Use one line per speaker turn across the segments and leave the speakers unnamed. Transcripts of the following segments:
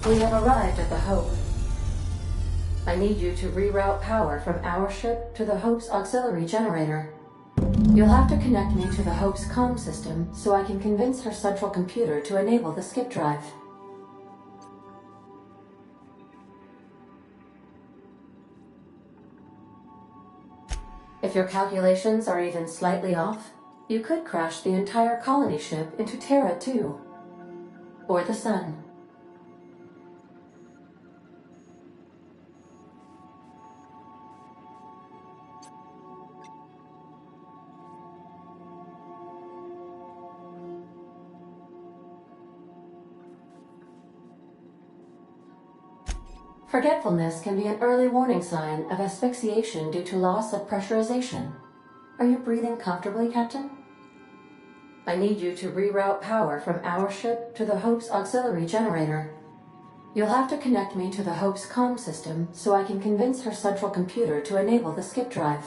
We have arrived at the Hope. I need you to reroute power from our ship to the Hope's auxiliary generator. You'll have to connect me to the Hope's comm system so I can convince her central computer to enable the skip drive. If your calculations are even slightly off, you could crash the entire colony ship into Terra 2. Or the Sun. Forgetfulness can be an early warning sign of asphyxiation due to loss of pressurization. Are you breathing comfortably, Captain? I need you to reroute power from our ship to the Hope's auxiliary generator. You'll have to connect me to the Hope's comm system so I can convince her central computer to enable the skip drive.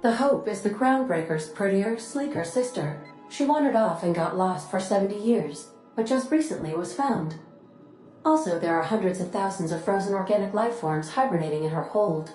The Hope is the Groundbreaker's prettier, sleeker sister. She wandered off and got lost for 70 years, but just recently was found. Also, there are hundreds of thousands of frozen organic life forms hibernating in her hold.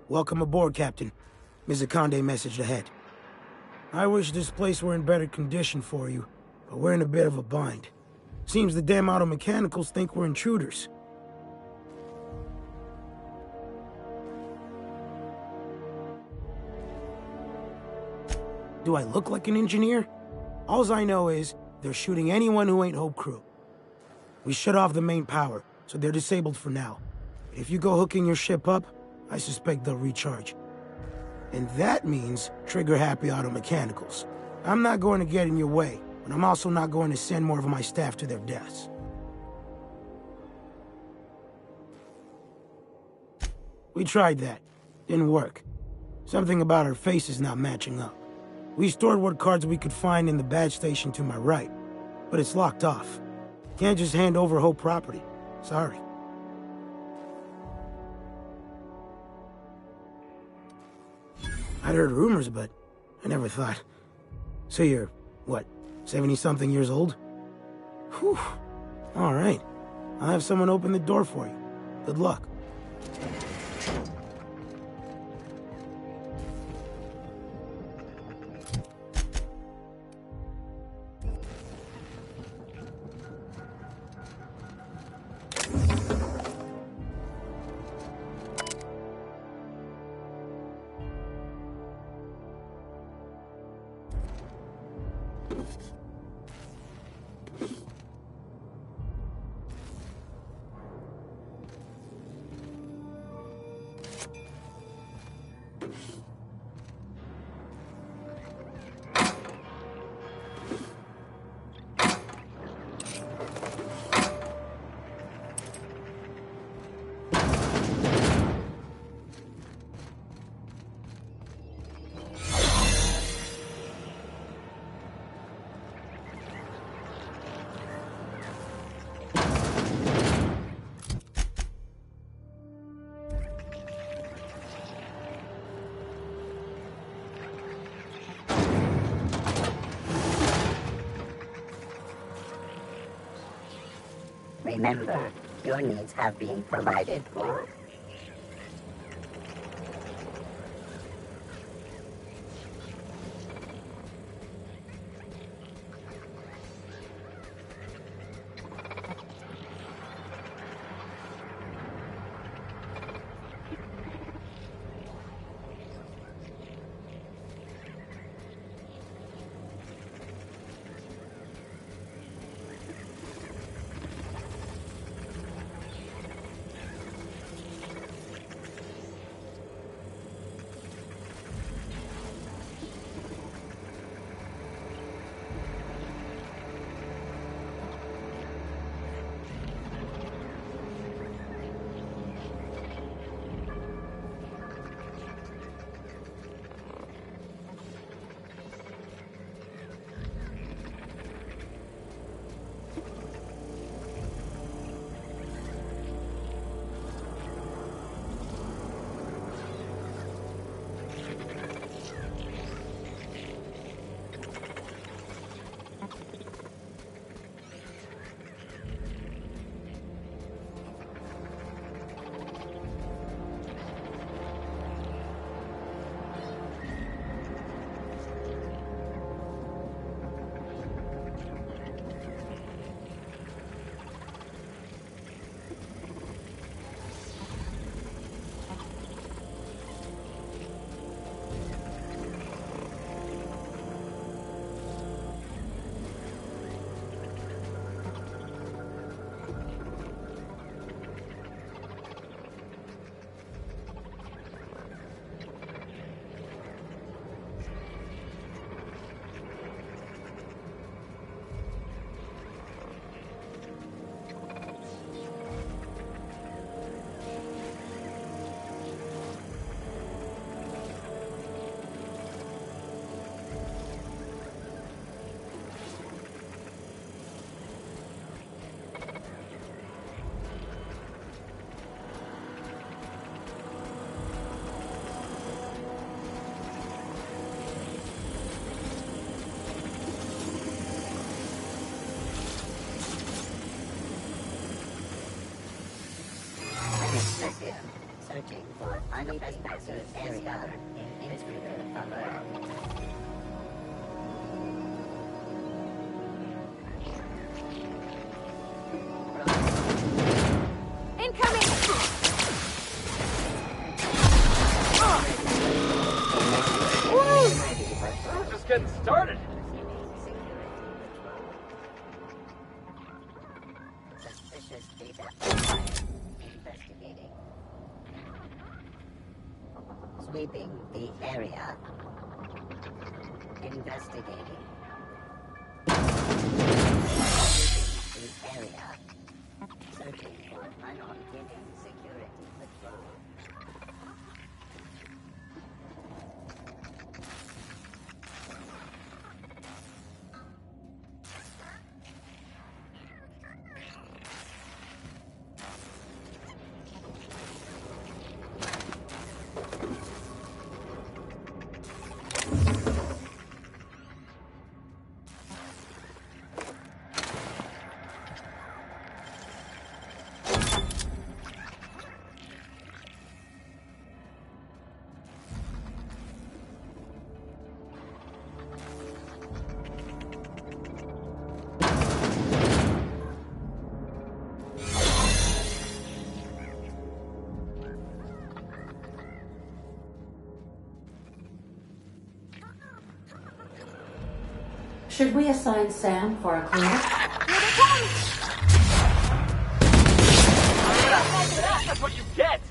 Welcome aboard, Captain. Ms. Akande messaged ahead. I wish this place were in better condition for you, but we're in a bit of a bind. Seems the damn auto mechanicals think we're intruders. Do I look like an engineer? Alls I know is, they're shooting anyone who ain't Hope Crew. We shut off the main power, so they're disabled for now. If you go hooking your ship up, I suspect they'll recharge. And that means trigger-happy auto mechanicals. I'm not going to get in your way, but I'm also not going to send more of my staff to their deaths. We tried that. Didn't work. Something about our faces not matching up. We stored what cards we could find in the badge station to my right, but it's locked off. Can't just hand over Hope property. Sorry. I'd heard rumors, but I never thought. So you're, what, 70-something years old? Whew. All right. I'll have someone open the door for you. Good luck.
Remember, your needs have been provided for. Searching for unexpected area in intruder alert.
Incoming!
We're just getting started.
Suspicious data. Investigating. Sweeping the area. Investigating. Sweeping the area. Searching for unforgiving security patrol.
Should we assign Sam for a cleanup?
That's what you get!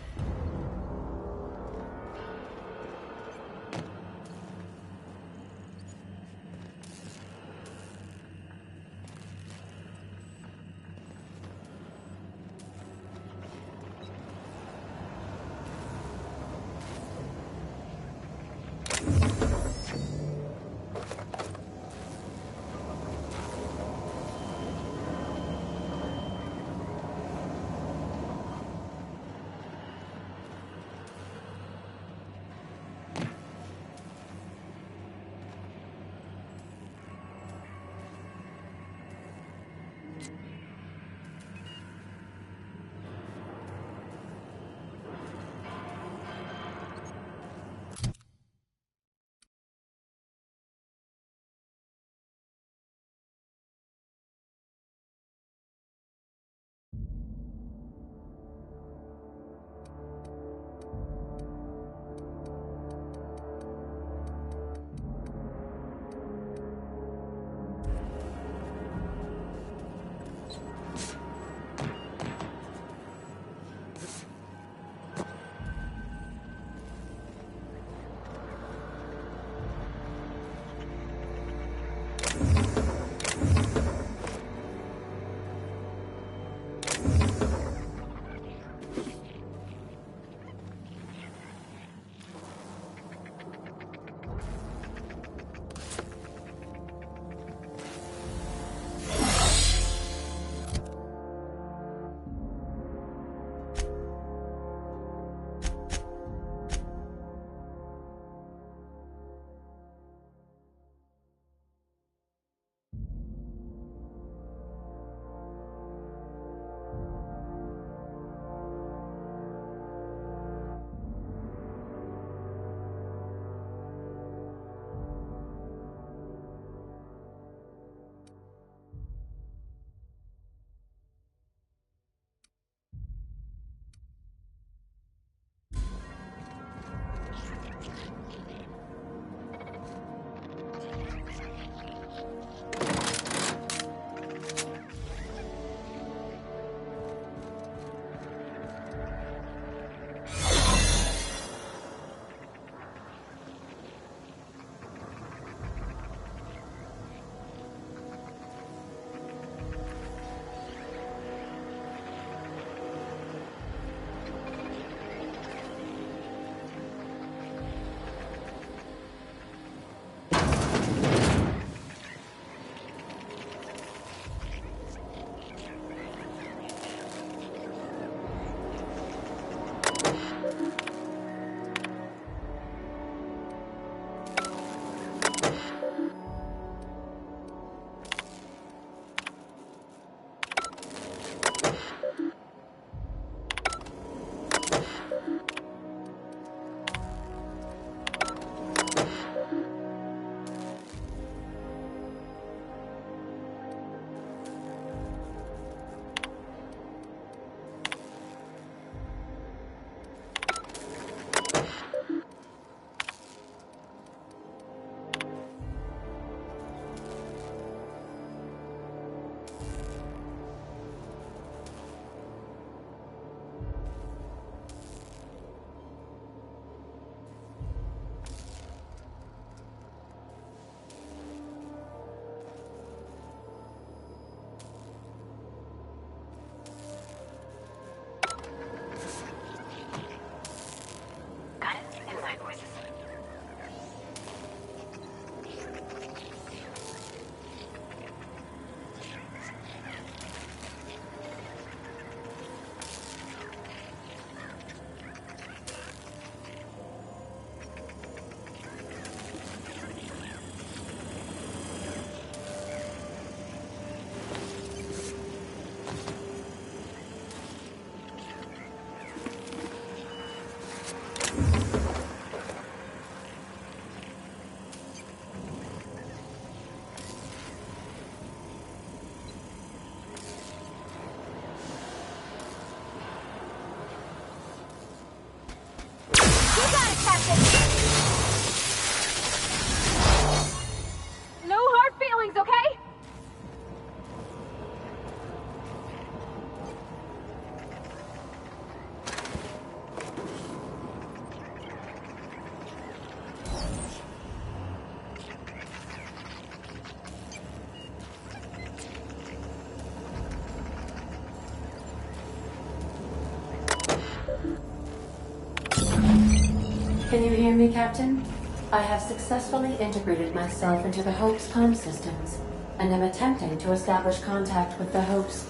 Can you hear me, Captain? I have successfully integrated myself into the Hope's comm systems, and am attempting to establish contact with the Hope's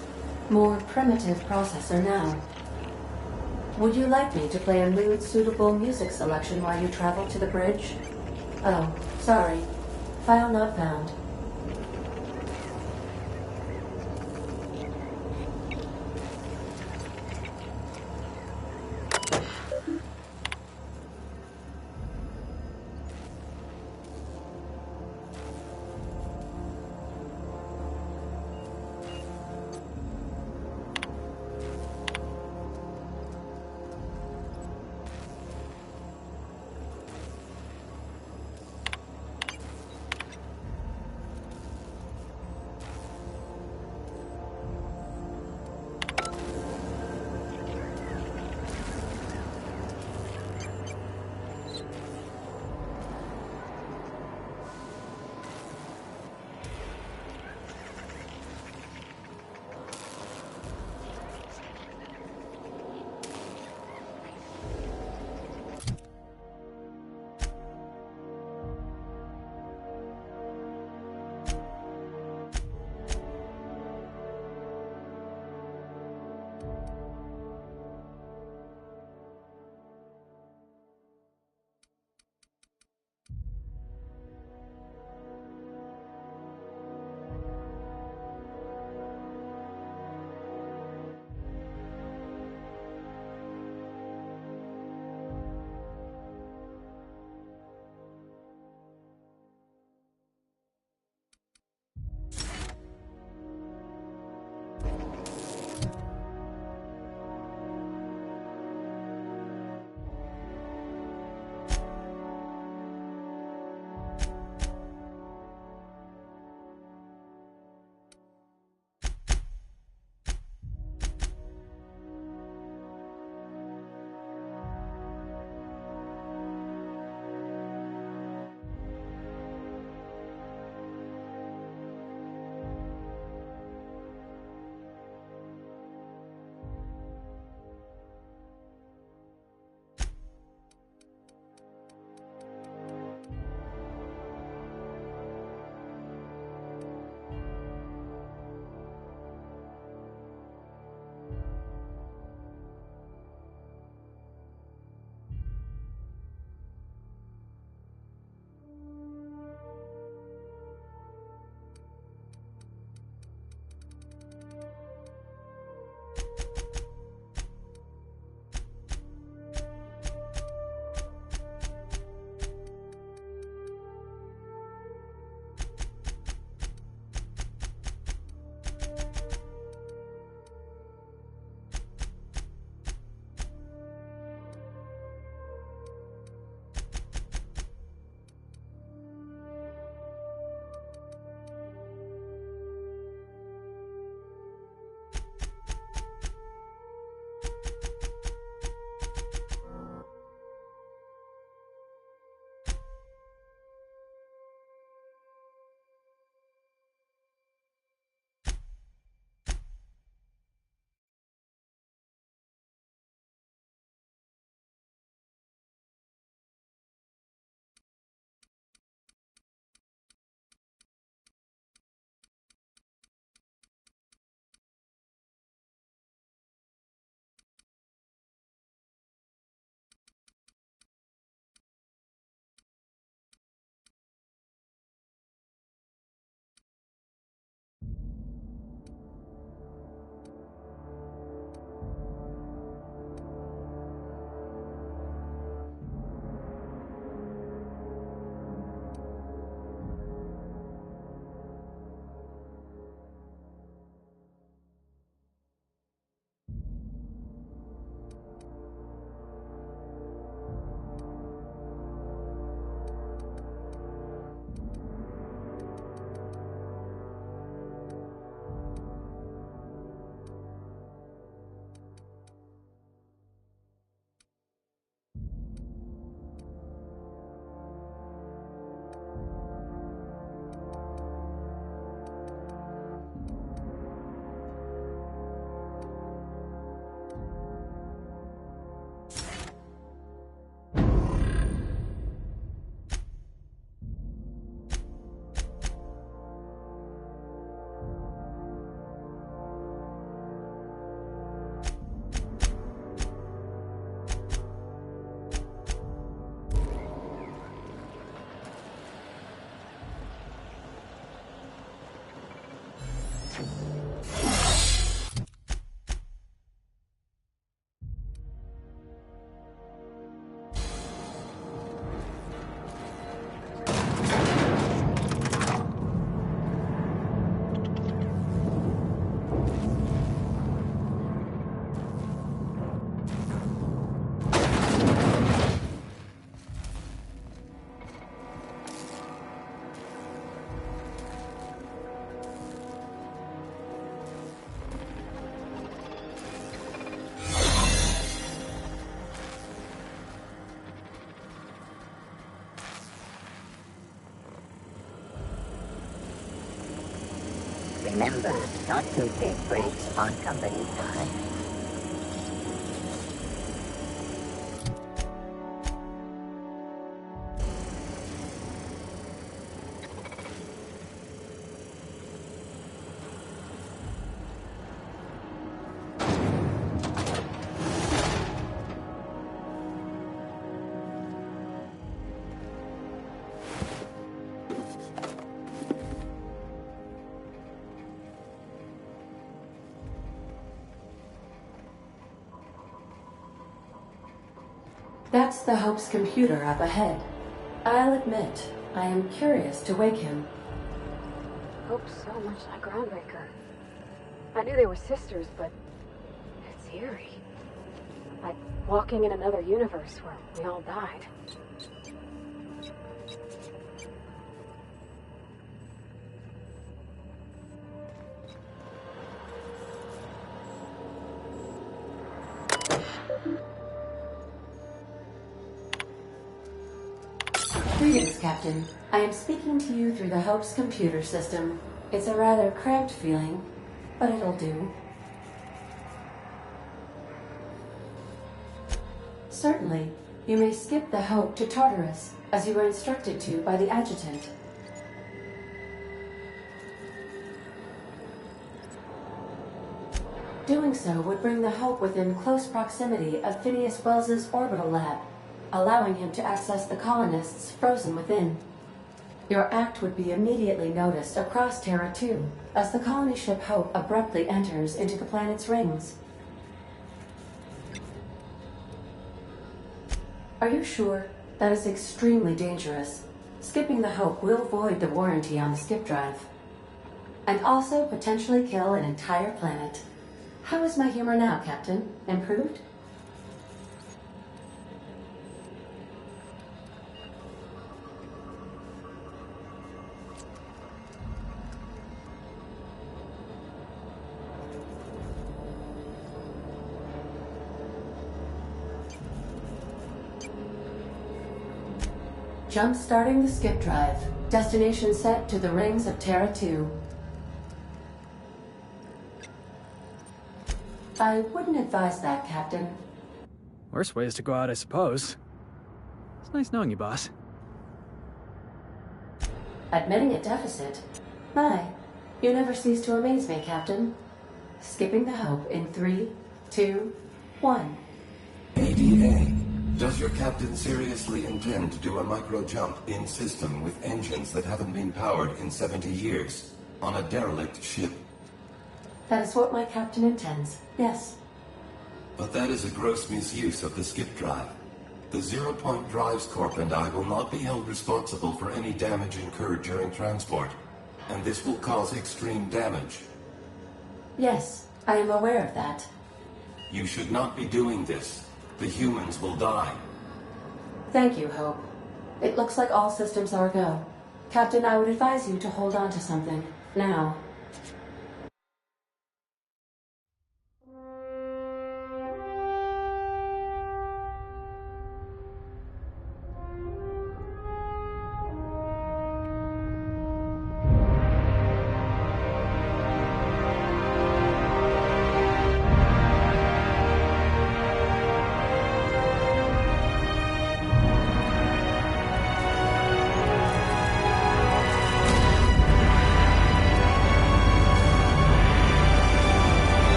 more primitive processor now. Would you like me to play a mood-suitable music selection while you travel to the bridge? Oh, sorry. File not found.
Remember not to take breaks on company time.
That's the Hope's computer up ahead. I'll admit, I am curious to wake him.
Hope's so much like Groundbreaker. I knew they were sisters, but it's eerie. Like walking in another universe where we all died.
Greetings, Captain. I am speaking to you through the Hope's computer system. It's a rather cramped feeling, but it'll do. Certainly. You may skip the Hope to Tartarus, as you were instructed to by the adjutant. Doing so would bring the Hope within close proximity of Phineas Wells's orbital lab, allowing him to access the colonists frozen within. Your act would be immediately noticed across Terra 2, as the colony ship Hope abruptly enters into the planet's rings. Are you sure? That is extremely dangerous. Skipping the Hope will void the warranty on the skip drive. And also potentially kill an entire planet. How is my humor now, Captain? Improved? Jump-starting the skip drive. Destination set to the rings of Terra 2. I wouldn't advise that, Captain.
Worst ways to go out, I suppose. It's nice knowing you, boss.
Admitting a deficit? My, you never cease to amaze me, Captain. Skipping the Hope in 3, 2, 1.
ADA. Does your captain seriously intend to do a micro-jump in system with engines that haven't been powered in 70 years on a derelict ship?
That is what my captain intends, yes.
But that is a gross misuse of the skip drive. The Zero Point Drives Corp and I will not be held responsible for any damage incurred during transport, and this will cause extreme damage.
Yes, I am aware of that.
You should not be doing this. The humans will die.
Thank you, Hope. It looks like all systems are go. Captain, I would advise you to hold on to something. Now.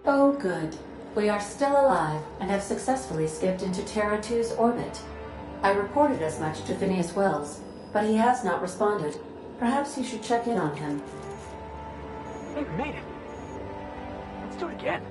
Oh, good. We are still alive and have successfully skipped into Terra 2's orbit. I reported as much to Phineas Wells, but he has not responded. Perhaps you should check in on him.
Hey, we made it. Let's do it again.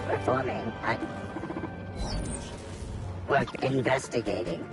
performing. I work investigating.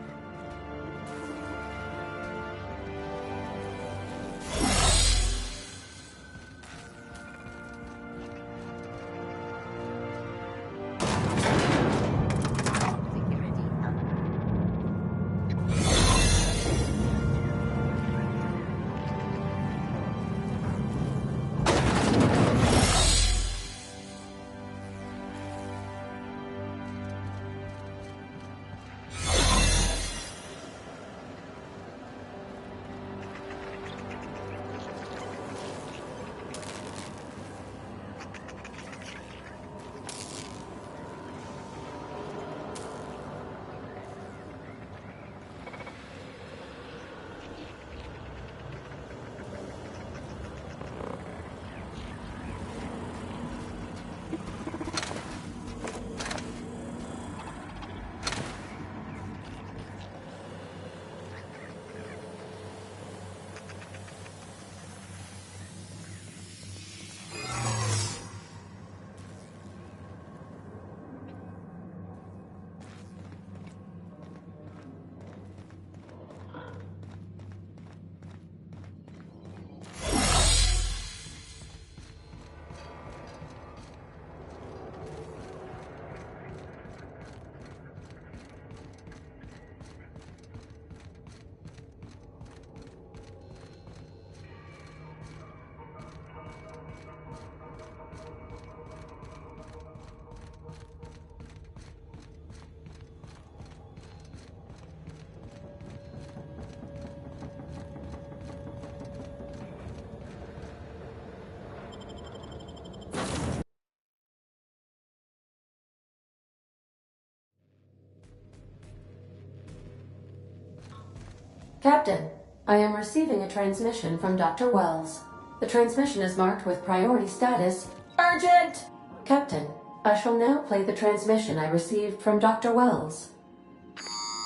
Captain, I am receiving a transmission from Dr. Wells. The transmission is marked with priority status Urgent! Captain, I shall now play the transmission I received from Dr. Wells.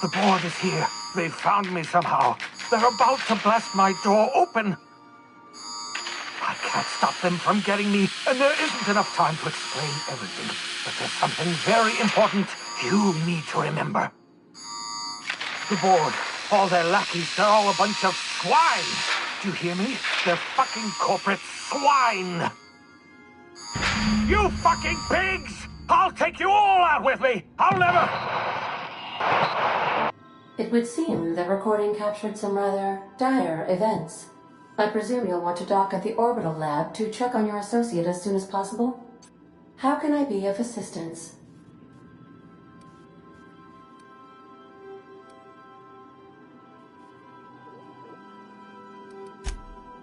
The board is here. They've found me somehow. They're about to blast my door open. I can't stop them from getting me, and there isn't enough time to explain everything. But there's something very important you need to remember. The board, all their lackeys, they're all a bunch of swine. Do you hear me? They're fucking corporate swine. You fucking pigs! I'll take you all out with me! I'll never...
It would seem the recording captured some rather dire events. I presume you'll want to dock at the orbital lab to check on your associate as soon as possible? How can I be of assistance?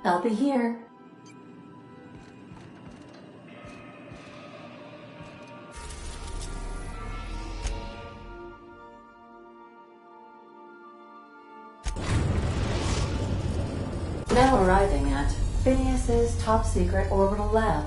I'll be here. Now arriving at Phineas's top-secret orbital lab.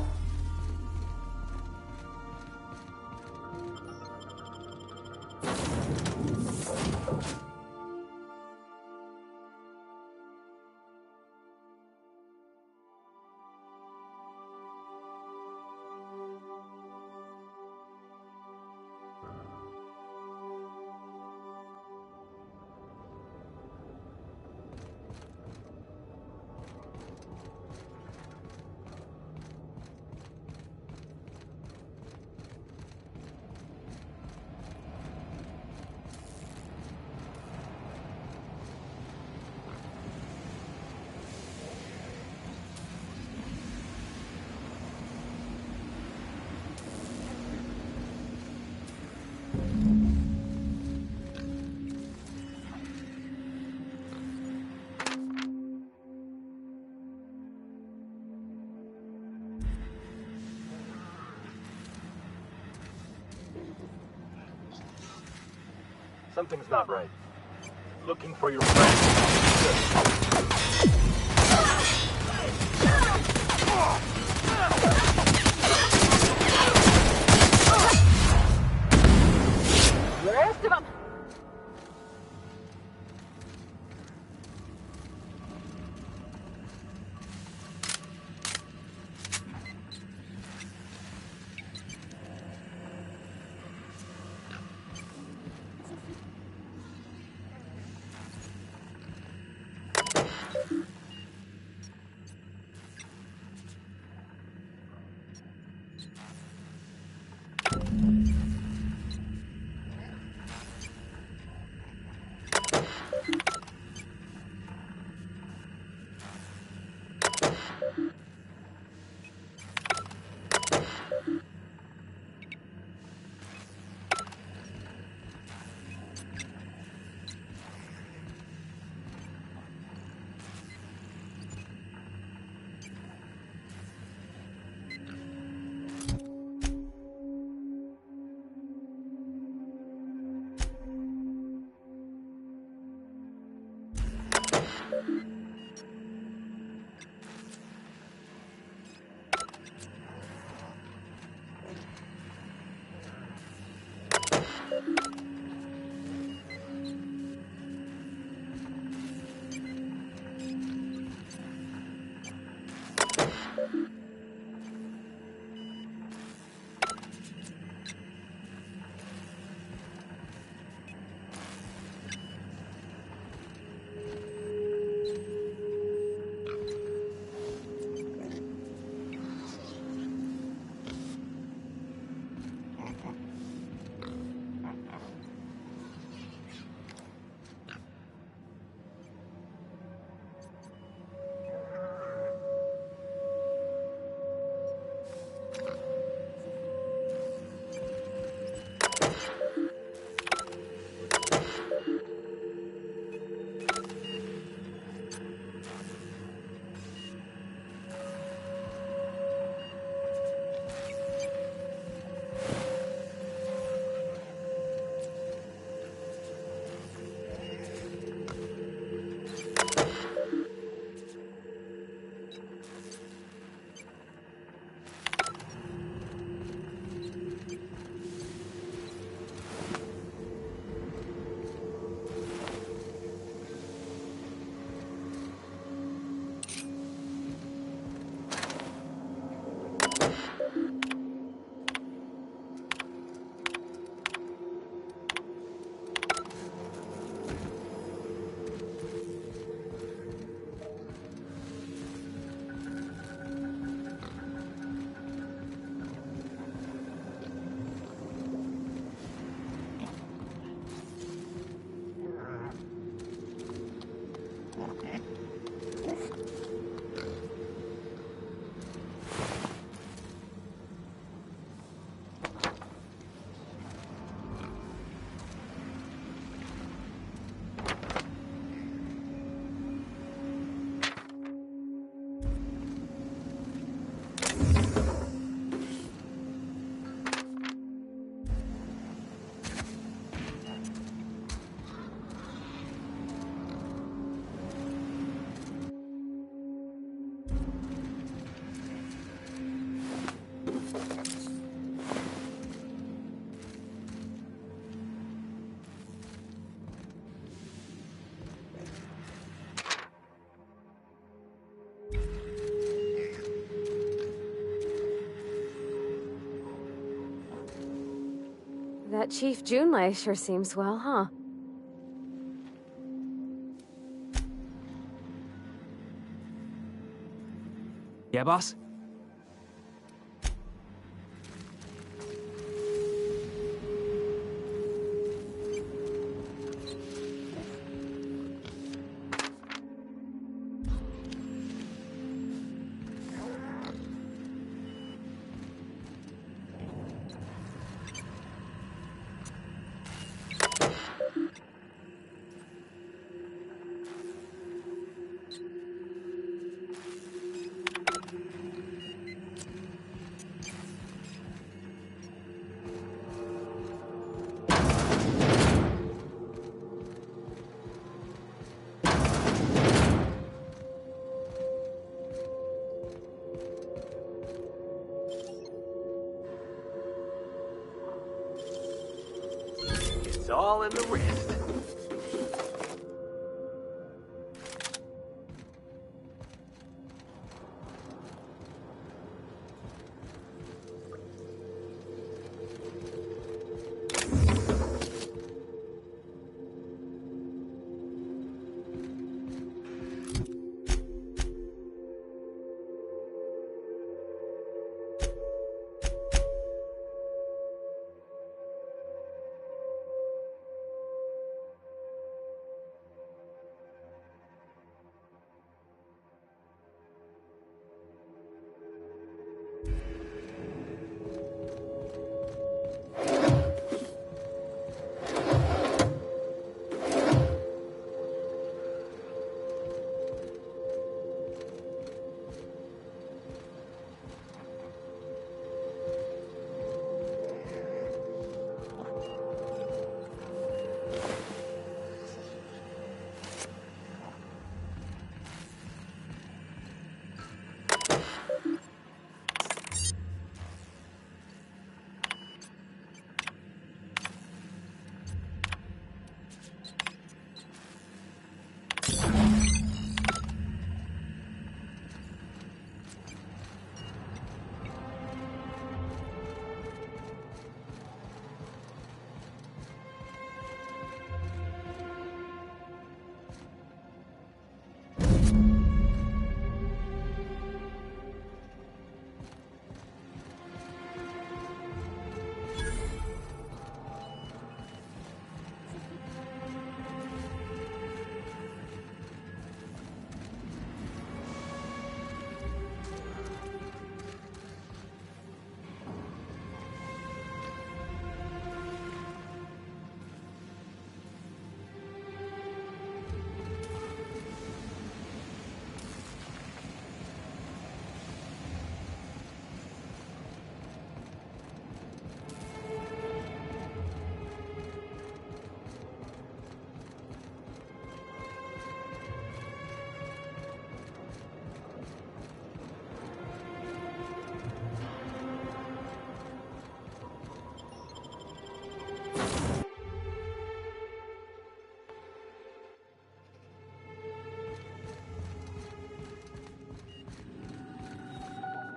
Something's not right. Looking for your friend.
The rest of them. That Chief Junlei sure seems well, huh?
Yeah, boss?
It's all in the wrist.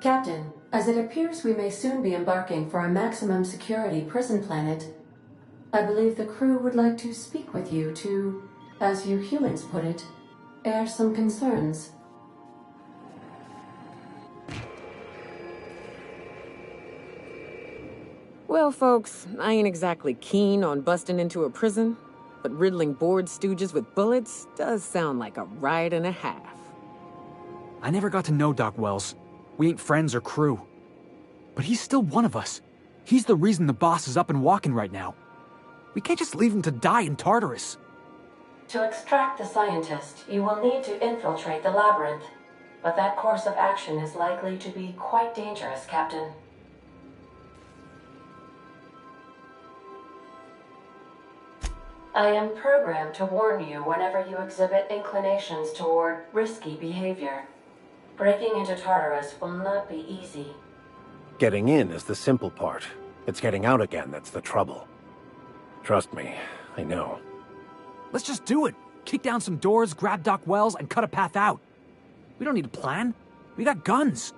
Captain, as it appears we may soon be embarking for a maximum security prison planet, I believe the crew would like to speak with you to, as you humans put it, air some concerns.
Well, folks, I ain't exactly keen on busting into a prison, but riddling bored stooges with bullets does sound like a ride and a half.
I never got to know Doc Wells. We ain't friends or crew. But he's still one of us. He's the reason the boss is up and walking right now. We can't just leave him to die in Tartarus.
To extract the scientist, you will need to infiltrate the labyrinth. But that course of action is likely to be quite dangerous, Captain. I am programmed to warn you whenever you exhibit inclinations toward risky behavior. Breaking into Tartarus will not be easy.
Getting in is the simple part. It's getting out again that's the trouble. Trust me, I know.
Let's just do it. Kick down some doors, grab Doc Wells, and cut a path out. We don't need a plan. We got guns.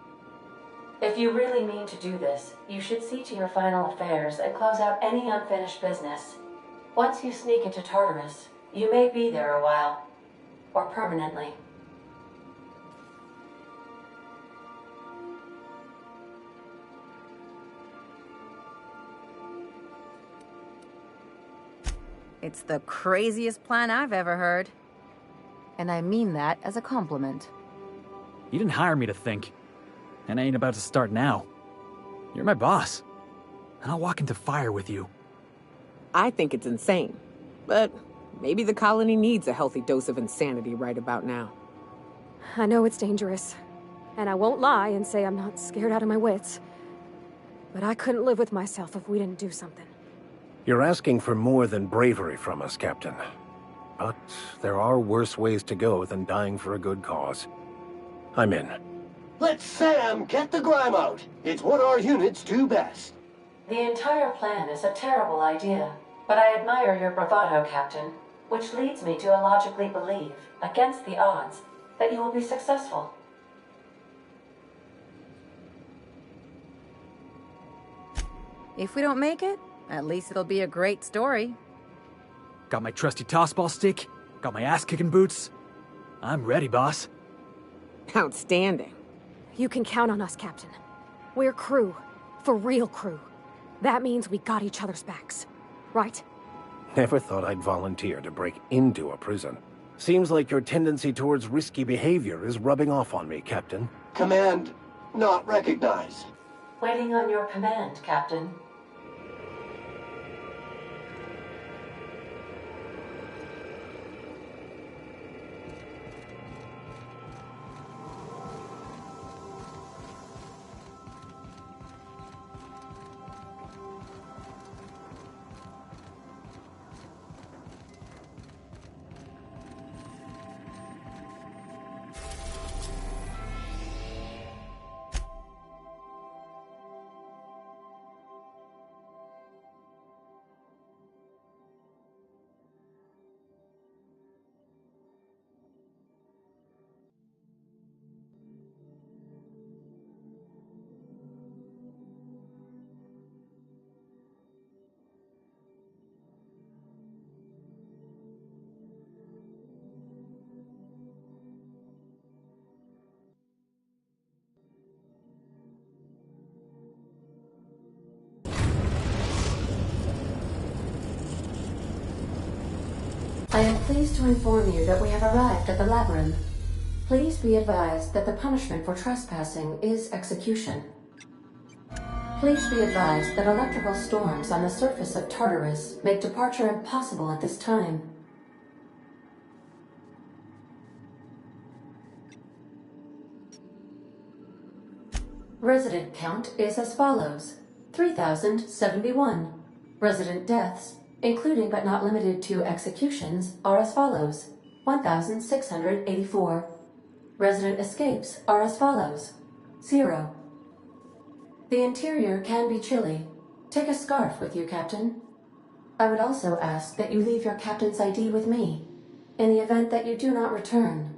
If you really mean to do this, you should see to your final affairs and close out any unfinished business. Once you sneak into Tartarus, you may be there a while. Or permanently.
It's the craziest plan I've ever heard. And I mean that as a compliment.
You didn't hire me to think. And I ain't about to start now. You're my boss. And I'll walk into fire with you.
I think it's insane. But maybe the colony needs a healthy dose of insanity right about now.
I know it's dangerous. And I won't lie and say I'm not scared out of my wits. But I couldn't live with myself if we didn't do something.
You're asking for more than bravery from us, Captain. But there are worse ways to go than dying for a good cause. I'm in.
Let Sam get the grime out. It's what our units do best.
The entire plan is a terrible idea, but I admire your bravado, Captain, which leads me to illogically believe, against the odds, that you will be successful.
If we don't make it, at least it'll be a great story.
Got my trusty tossball stick, got my ass-kicking boots. I'm ready, boss.
Outstanding.
You can count on us, Captain. We're crew. For real crew. That means we got each other's backs. Right?
Never thought I'd volunteer to break into a prison. Seems like your tendency towards risky behavior is rubbing off on me, Captain.
Command not recognized.
Waiting on your command, Captain. I am pleased to inform you that we have arrived at the labyrinth. Please be advised that the punishment for trespassing is execution. Please be advised that electrical storms on the surface of Tartarus make departure impossible at this time. Resident count is as follows: 3,071. Resident deaths, including but not limited to executions, are as follows: 1,684. Resident escapes are as follows: 0. The interior can be chilly. Take a scarf with you, Captain. I would also ask that you leave your captain's ID with me, in the event that you do not return.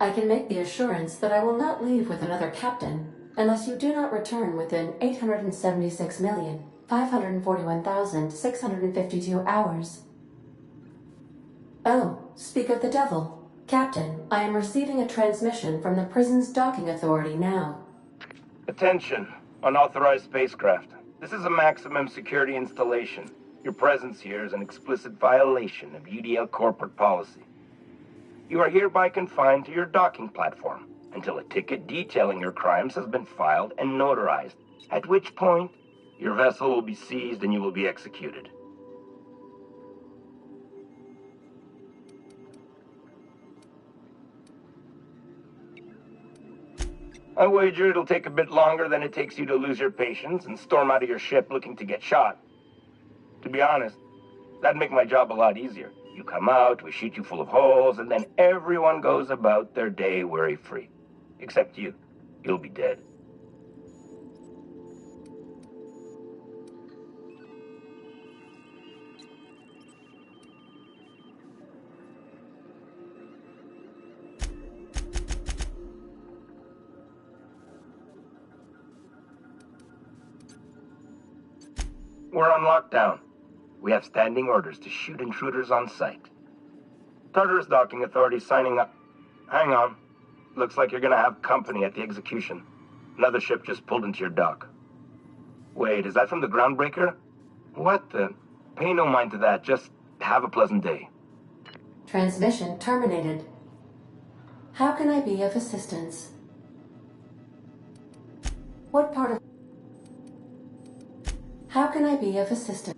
I can make the assurance that I will not leave with another captain unless you do not return within 876,541,652 hours. Oh, speak of the devil. Captain, I am receiving a transmission from the prison's docking authority now.
Attention, unauthorized spacecraft. This is a maximum security installation. Your presence here is an explicit violation of UDL corporate policy. You are hereby confined to your docking platform until a ticket detailing your crimes has been filed and notarized, at which point your vessel will be seized and you will be executed. I wager it'll take a bit longer than it takes you to lose your patience and storm out of your ship looking to get shot. To be honest, that'd make my job a lot easier. You come out, we shoot you full of holes, and then everyone goes about their day worry-free. Except you. You'll be dead. We're on lockdown. We have standing orders to shoot intruders on sight. Tartarus Docking Authority signing up. Hang on. Looks like you're gonna have company at the execution. Another ship just pulled into your dock. Wait, is that from the Groundbreaker? What the? Pay no mind to that. Just have a pleasant day.
Transmission terminated. How can I be of assistance? What part of... How can I be of assistance?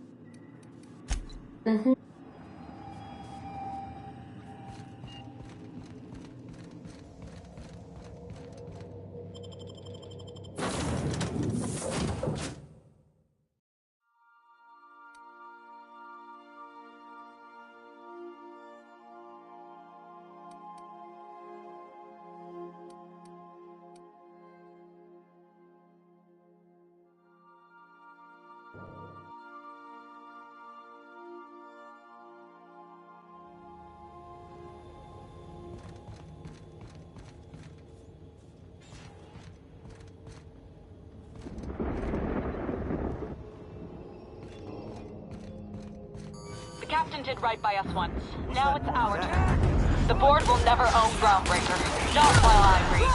The captain did right by us once. Now it's our turn. The board will never own Groundbreaker. Not while I breathe.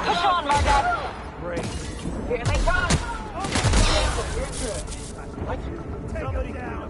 Push on, Margot!
Great.
Here they come!
Take it down.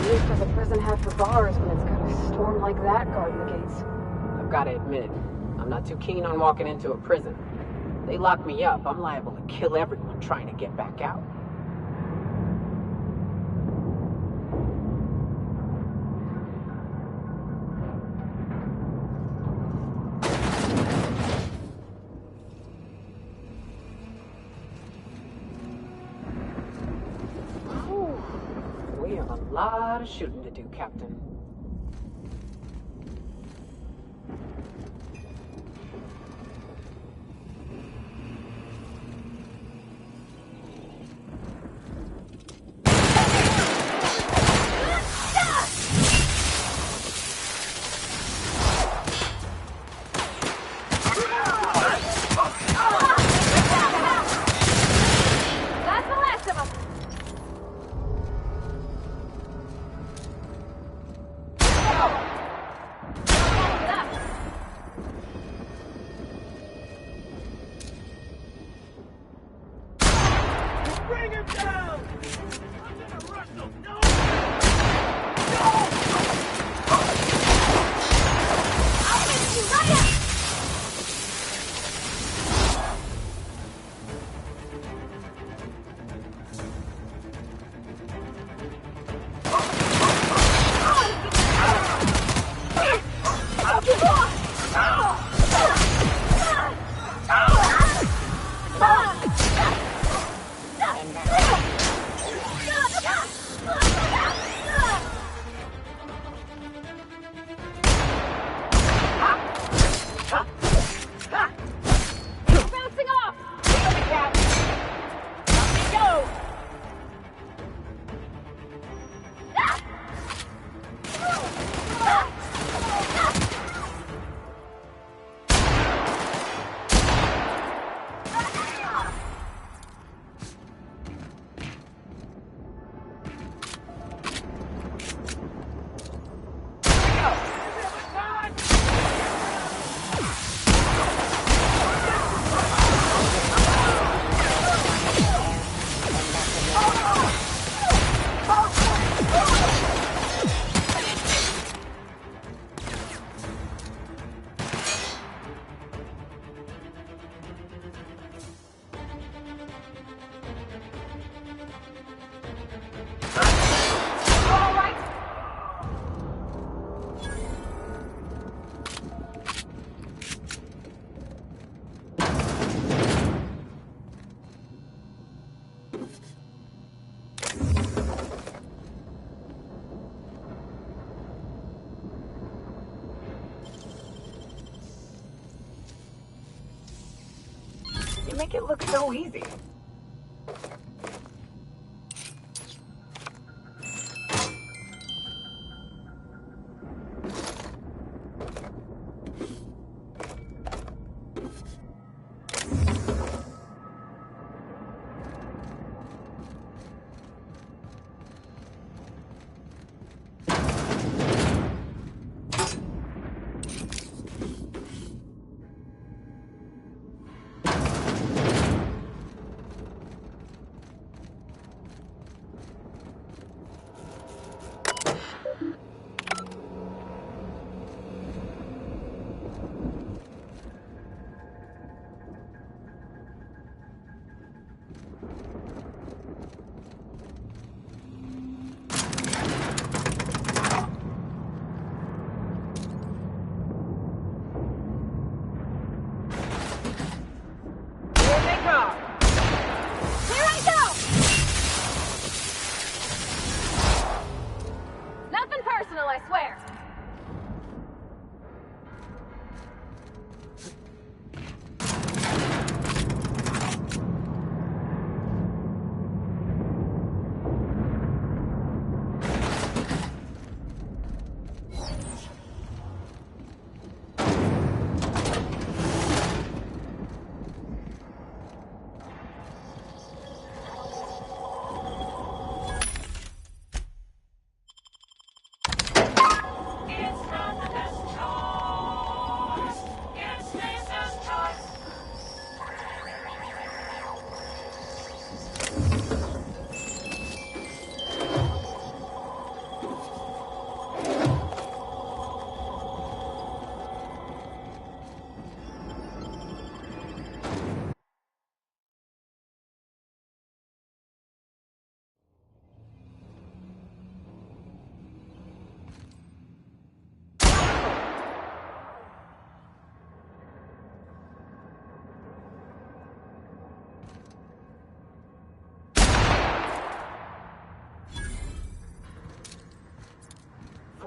Used as a prison hat for bars when it's got a storm like that guarding the gates.
I've got to admit, I'm not too keen on walking into a prison. They lock me up, I'm liable to kill everyone trying to get back out. We have a lot of shooting to do, Captain. You make it look so easy.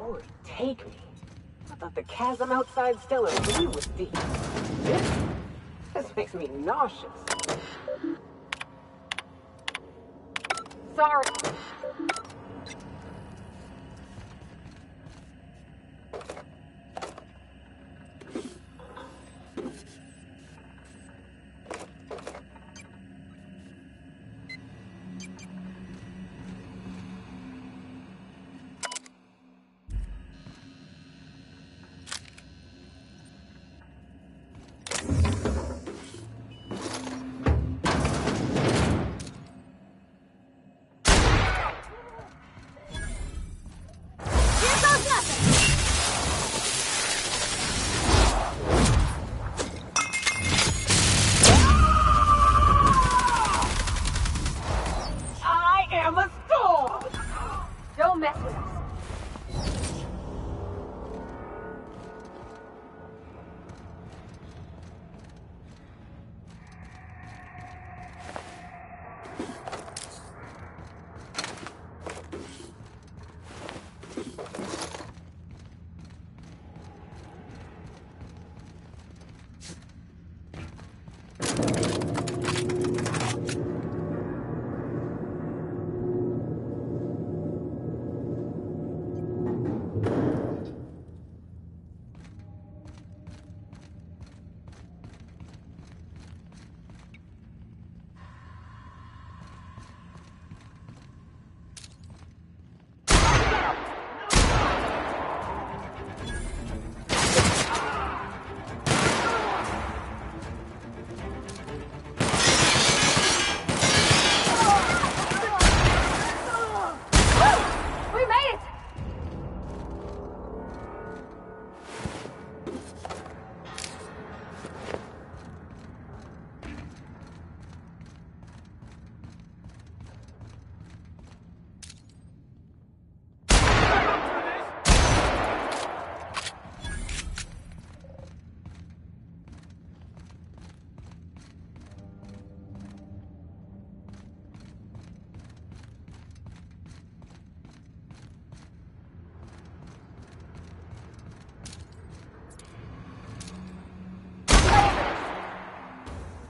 Lord, take me. I thought the chasm outside Stellar 3 was deep. This makes me nauseous. Sorry.
Don't mess with us.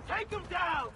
Take him down!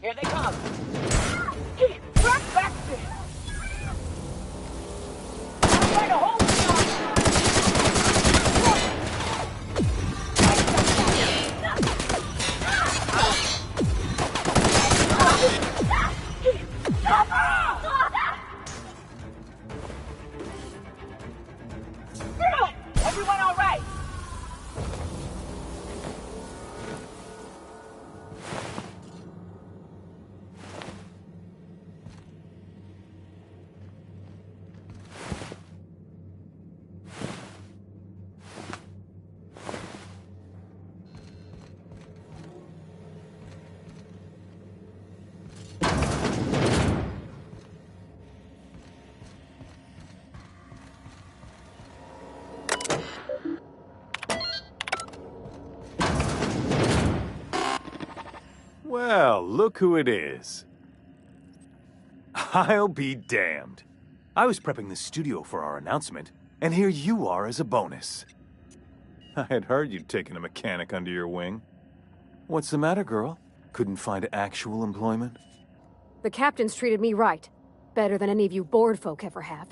Here they come!
Right back there! Try to hold
Everyone all right?
Well, look who it is. I'll be damned. I was prepping the studio for our announcement, and here you are as a bonus. I had heard you'd taken a mechanic under your wing. What's the matter, girl? Couldn't find actual employment?
The captain's treated me right. Better than any of you bored folk ever have.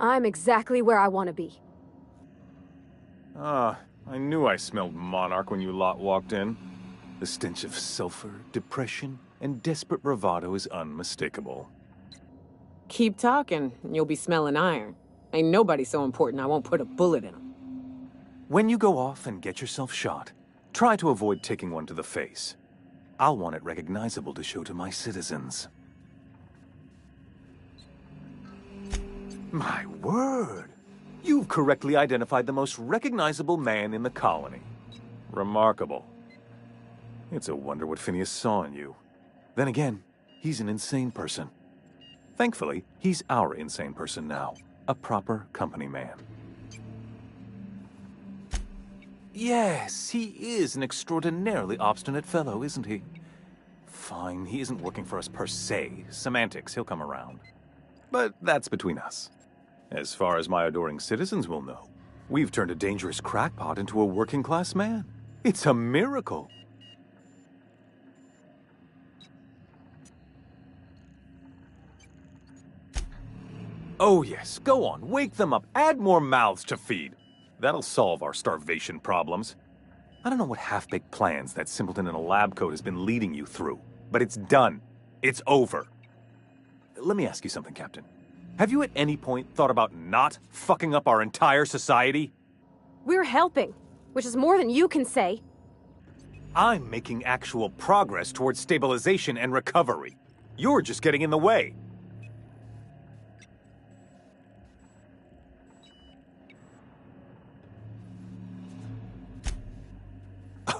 I'm exactly where I want to be.
Ah, I knew I smelled Monarch when you lot walked in. The stench of sulfur, depression, and desperate bravado is unmistakable.
Keep talking, and you'll be smelling iron. Ain't nobody so important I won't put a bullet in him.
When you go off and get yourself shot, try to avoid taking one to the face. I'll want it recognizable to show to my citizens. My word! You've correctly identified the most recognizable man in the colony. Remarkable. It's a wonder what Phineas saw in you. Then again, he's an insane person. Thankfully, he's our insane person now. A proper company man. Yes, he is an extraordinarily obstinate fellow, isn't he? Fine, he isn't working for us per se. Semantics, he'll come around. But that's between us. As far as my adoring citizens will know, we've turned a dangerous crackpot into a working-class man. It's a miracle. Oh yes, go on, wake them up, add more mouths to feed. That'll solve our starvation problems. I don't know what half-baked plans that simpleton in a lab coat has been leading you through, but it's done. It's over. Let me ask you something, Captain. Have you at any point thought about not fucking up our entire society?
We're helping, which is more than you can say.
I'm making actual progress towards stabilization and recovery. You're just getting in the way.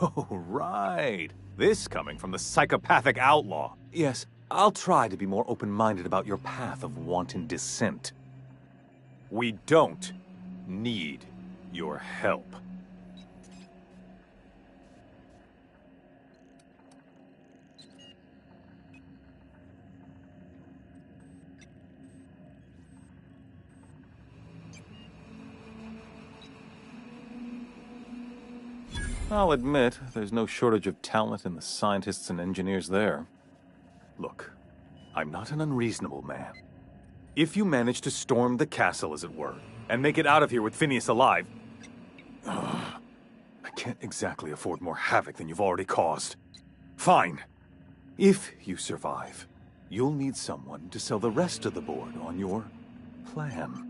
Oh, right. This coming from the psychopathic outlaw. Yes, I'll try to be more open-minded about your path of wanton dissent. We don't need your help. I'll admit, there's no shortage of talent in the scientists and engineers there. Look, I'm not an unreasonable man. If you manage to storm the castle, as it were, and make it out of here with Phineas alive, I can't exactly afford more havoc than you've already caused. Fine. If you survive, you'll need someone to sell the rest of the board on your plan.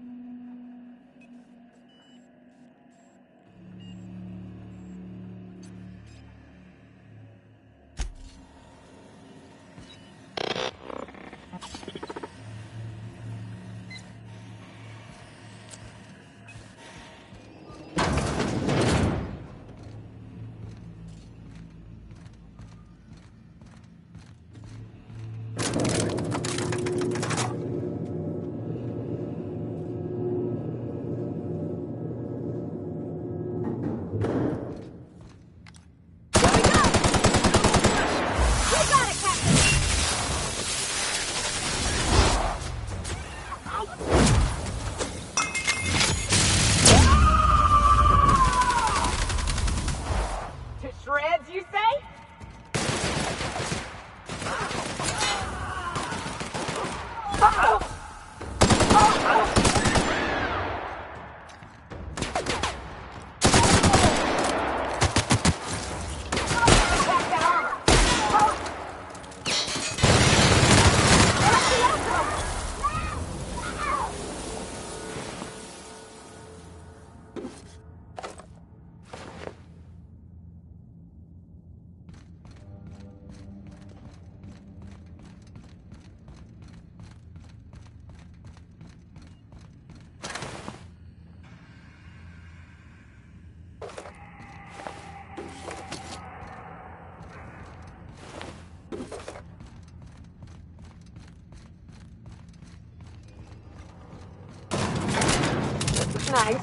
Nice.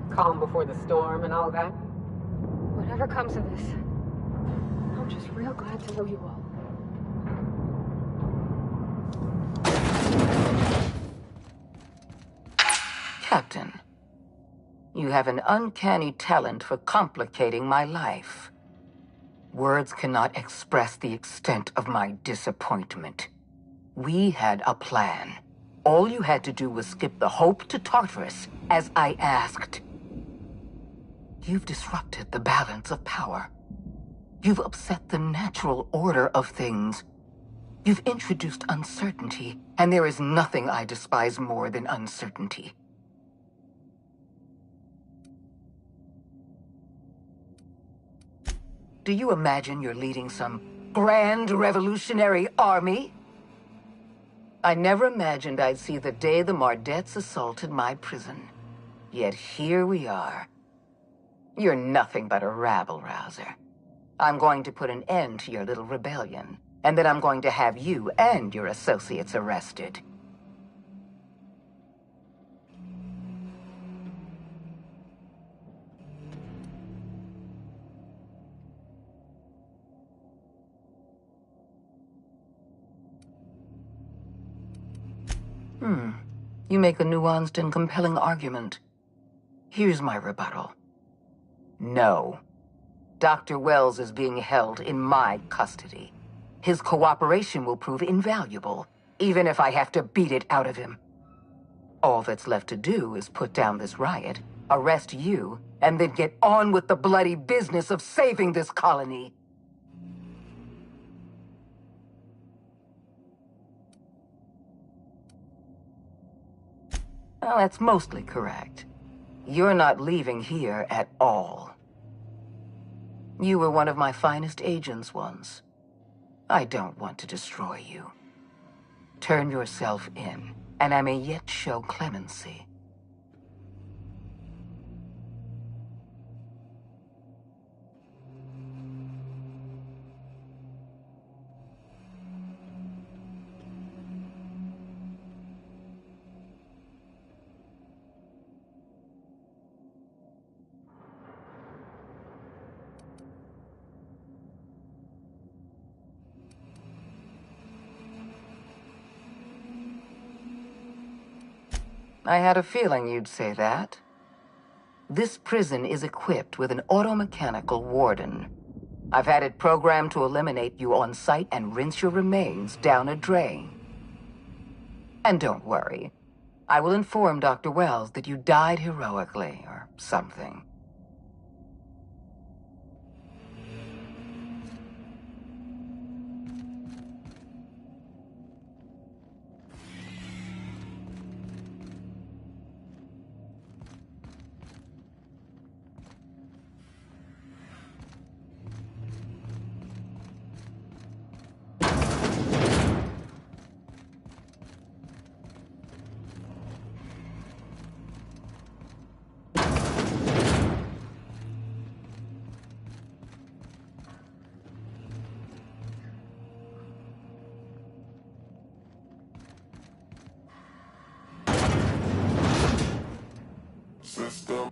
Calm before the storm and all that.
Whatever comes of this, I'm just real glad to know you all.
Captain, you have an uncanny talent for complicating my life. Words cannot express the extent of my disappointment. We had a plan. All you had to do was skip the Hope to Tartarus, as I asked. You've disrupted the balance of power. You've upset the natural order of things. You've introduced uncertainty, and there is nothing I despise more than uncertainty. Do you imagine you're leading some grand revolutionary army? I never imagined I'd see the day the Mardettes assaulted my prison. Yet here we are. You're nothing but a rabble-rouser. I'm going to put an end to your little rebellion, and then I'm going to have you and your associates arrested. You make a nuanced and compelling argument. Here's my rebuttal. No. Dr. Wells is being held in my custody. His cooperation will prove invaluable, even if I have to beat it out of him. All that's left to do is put down this riot, arrest you, and then get on with the bloody business of saving this colony. Well, that's mostly correct. You're not leaving here at all. You were one of my finest agents once. I don't want to destroy you. Turn yourself in, and I may yet show clemency. I had a feeling you'd say that. This prison is equipped with an automechanical warden. I've had it programmed to eliminate you on sight and rinse your remains down a drain. And don't worry. I will inform Dr. Wells that you died heroically, or something.
System.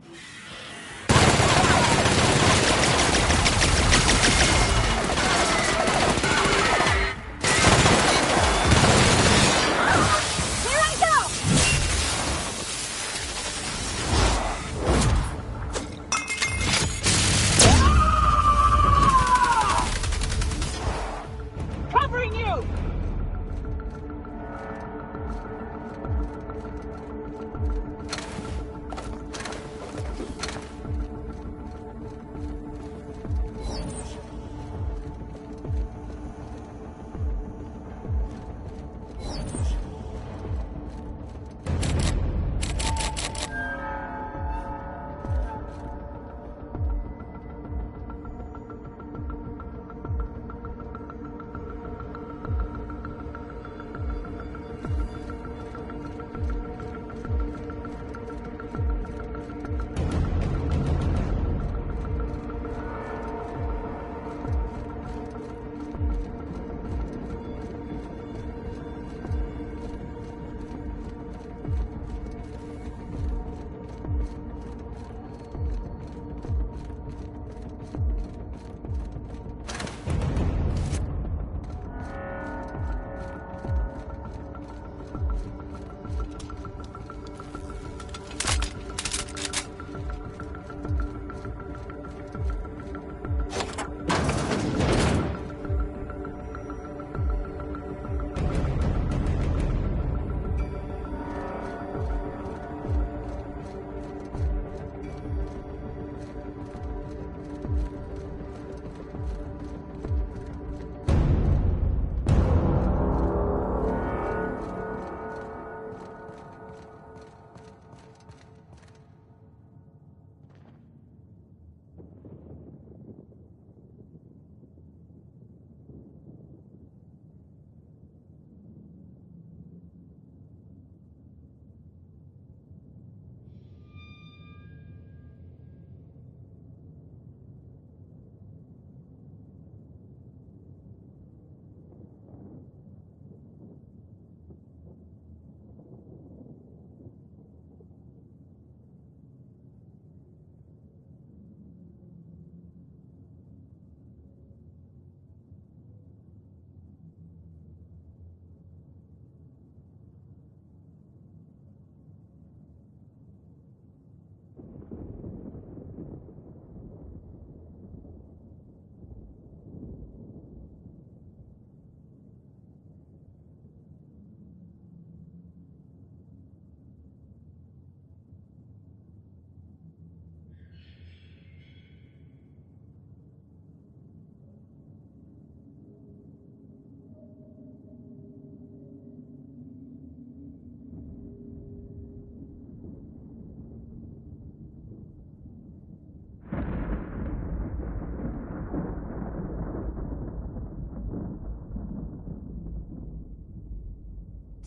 Covering you!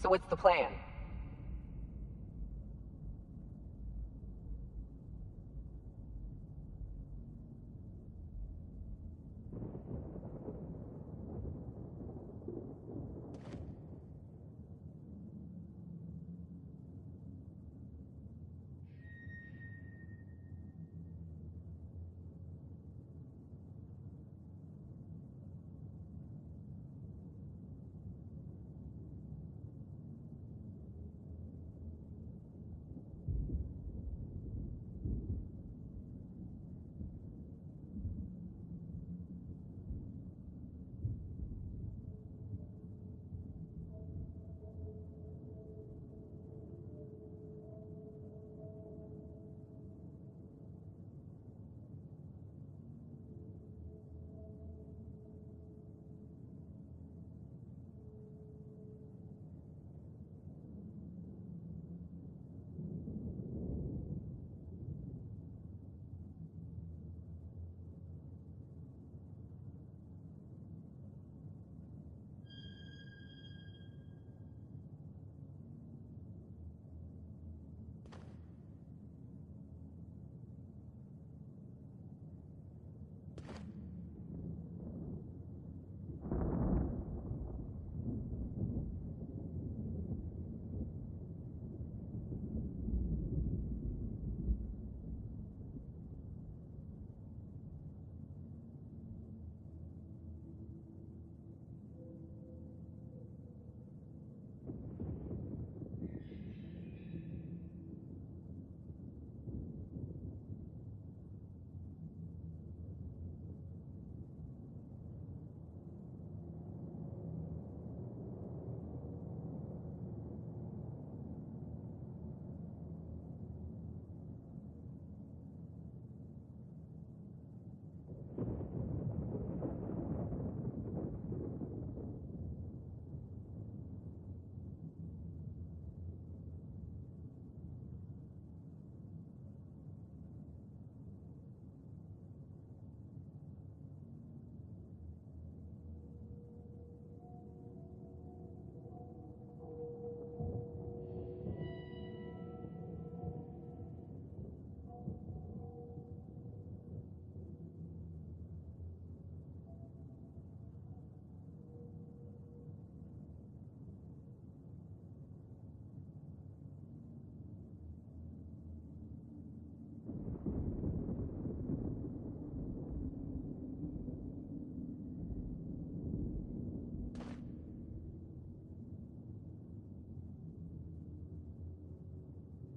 So what's the plan?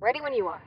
Ready when you are.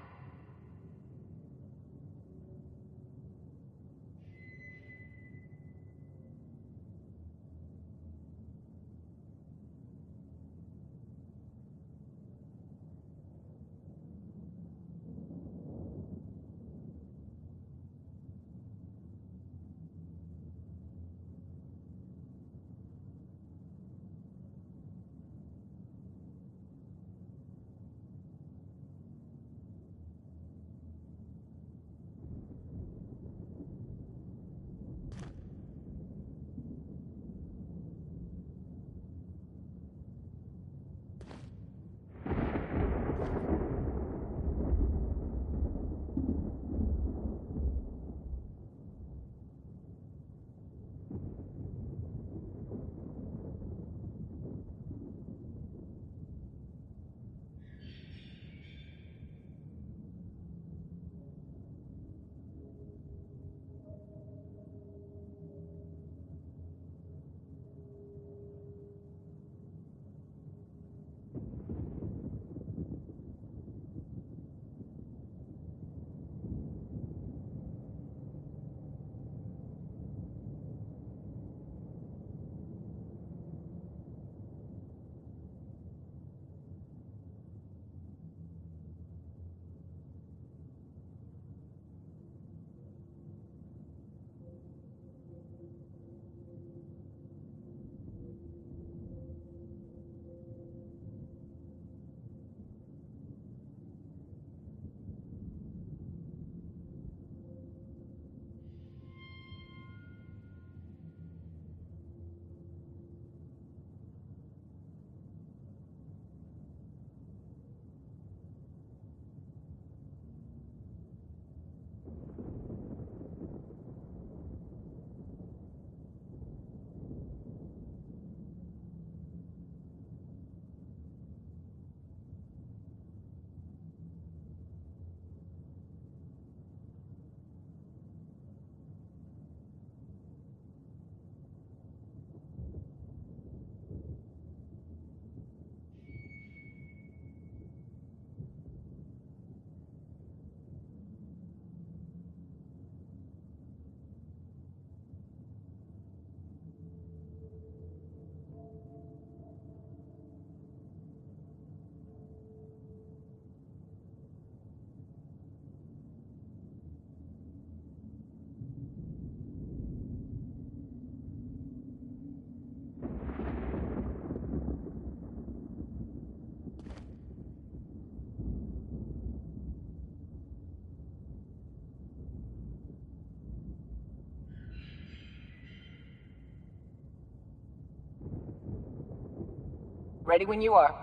Ready when you are.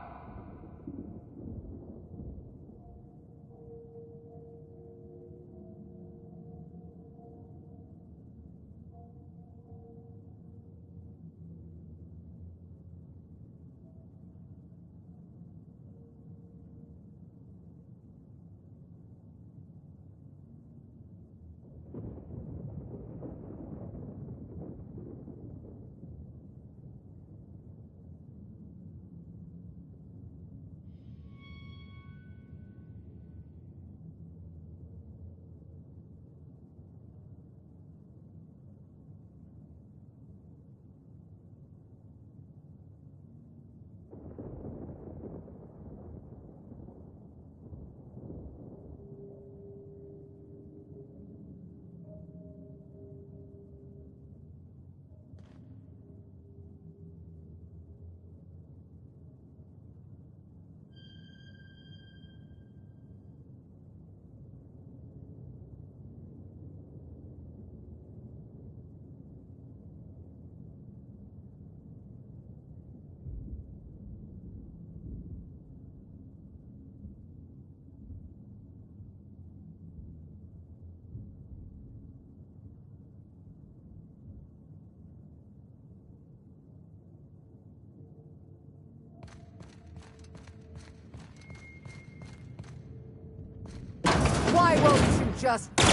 Why won't you just go?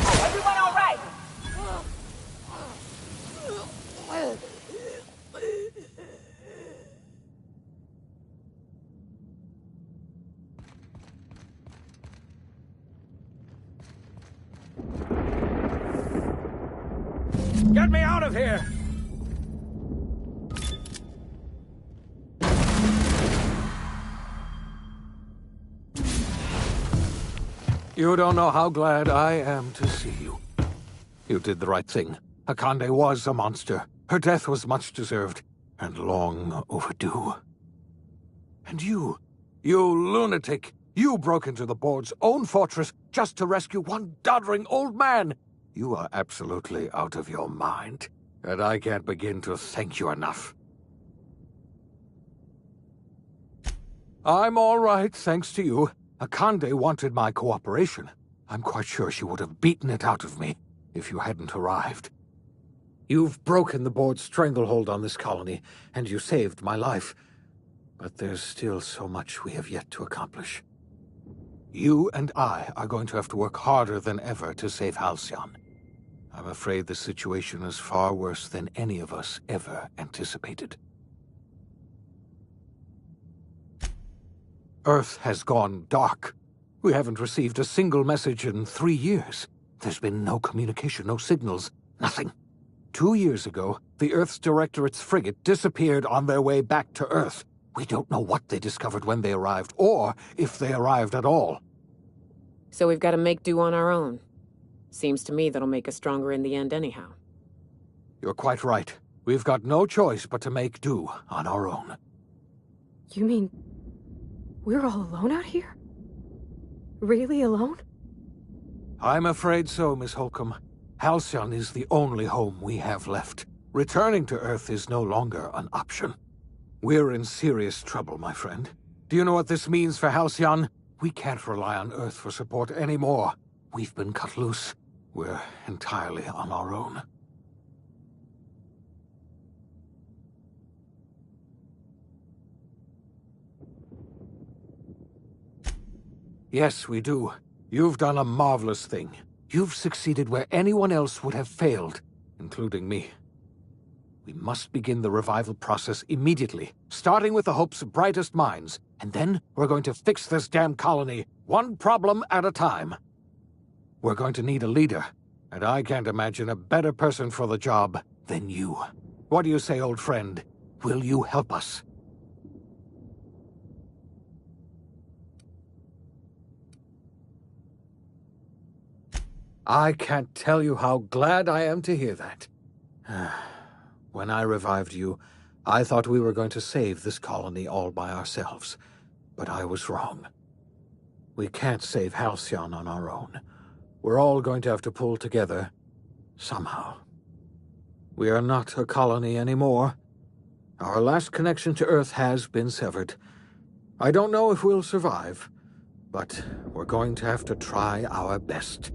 Everyone all right?
Get me out of here!
You don't know how glad I am to see you. You did the right thing. Akande was a monster. Her death was much deserved, and long overdue. And you lunatic, you broke into the board's own fortress just to rescue one doddering old man. You are absolutely out of your mind, and I can't begin to thank you enough. I'm all right, thanks to you. Akande wanted my cooperation. I'm quite sure she would have beaten it out of me if you hadn't arrived. You've broken the board's stranglehold on this colony, and you saved my life. But there's still so much we have yet to accomplish. You and I are going to have to work harder than ever to save Halcyon. I'm afraid the situation is far worse than any of us ever anticipated. Earth has gone dark. We haven't received a single message in 3 years. There's been no communication, no signals, nothing. 2 years ago, the Earth's Directorate's frigate disappeared on their way back to Earth. We don't know what they discovered when they arrived, or if they arrived at all.
So we've got to make do on our own. Seems to me that'll make us stronger in the end anyhow.
You're quite right. We've got no choice but to make do on our own.
You mean we're all alone out here? Really alone?
I'm afraid so, Miss Holcomb. Halcyon is the only home we have left. Returning to Earth is no longer an option. We're in serious trouble, my friend. Do you know what this means for Halcyon? We can't rely on Earth for support anymore. We've been cut loose. We're entirely on our own. Yes, we do. You've done a marvelous thing. You've succeeded where anyone else would have failed, including me. We must begin the revival process immediately, starting with the Hope's brightest minds, and then we're going to fix this damn colony, one problem at a time. We're going to need a leader, and I can't imagine a better person for the job than you. What do you say, old friend? Will you help us? I can't tell you how glad I am to hear that. When I revived you, I thought we were going to save this colony all by ourselves. But I was wrong. We can't save Halcyon on our own. We're all going to have to pull together, somehow. We are not a colony anymore, Our last connection to Earth has been severed. I don't know if we'll survive, but we're going to have to try our best.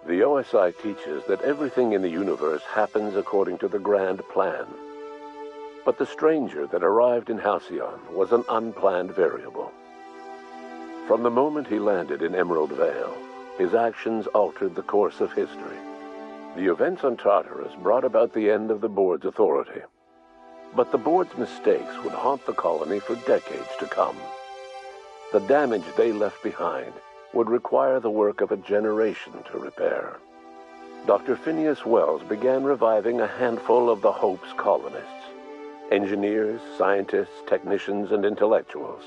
The OSI teaches that everything in the universe happens according to the grand plan. But the stranger that arrived in Halcyon was an unplanned variable. From the moment he landed in Emerald Vale, his actions altered the course of history. The events on Tartarus brought about the end of the board's authority. But the board's mistakes would haunt the colony for decades to come. The damage they left behind would require the work of a generation to repair. Dr. Phineas Wells began reviving a handful of the Hope's colonists. Engineers, scientists, technicians, and intellectuals.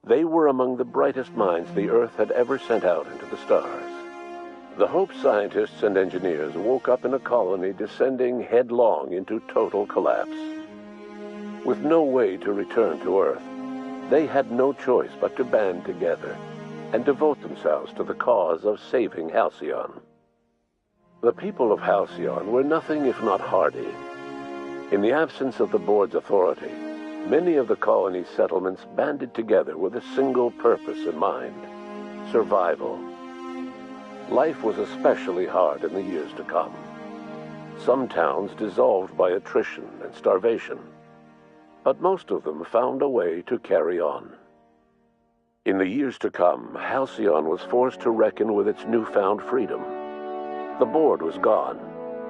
They were among the brightest minds the Earth had ever sent out into the stars. The Hope scientists and engineers woke up in a colony descending headlong into total collapse. With no way to return to Earth, they had no choice but to band together and devote themselves to the cause of saving Halcyon. The people of Halcyon were nothing if not hardy. In the absence of the board's authority, many of the colony's settlements banded together with a single purpose in mind: survival. Life was especially hard in the years to come. Some towns dissolved by attrition and starvation, but most of them found a way to carry on. In the years to come, Halcyon was forced to reckon with its newfound freedom. The board was gone,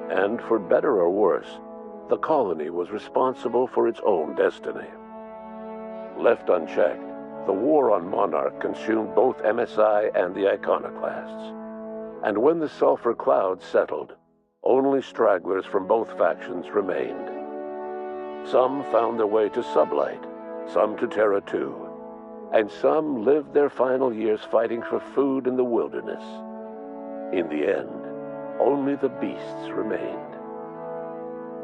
and for better or worse, the colony was responsible for its own destiny. Left unchecked, the war on Monarch consumed both MSI and the Iconoclasts. And when the sulfur clouds settled, only stragglers from both factions remained. Some found their way to Sublight, some to Terra 2, and some lived their final years fighting for food in the wilderness. In the end, only the beasts remained.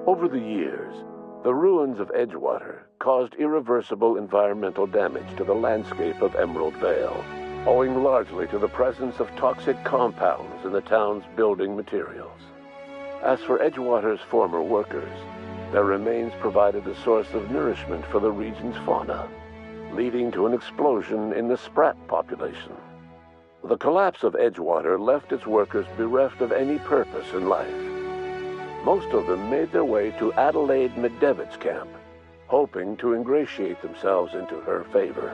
Over the years, the ruins of Edgewater caused irreversible environmental damage to the landscape of Emerald Vale, owing largely to the presence of toxic compounds in the town's building materials. As for Edgewater's former workers, their remains provided a source of nourishment for the region's fauna, leading to an explosion in the sprat population. The collapse of Edgewater left its workers bereft of any purpose in life. Most of them made their way to Adelaide Medevit's camp, hoping to ingratiate themselves into her favor.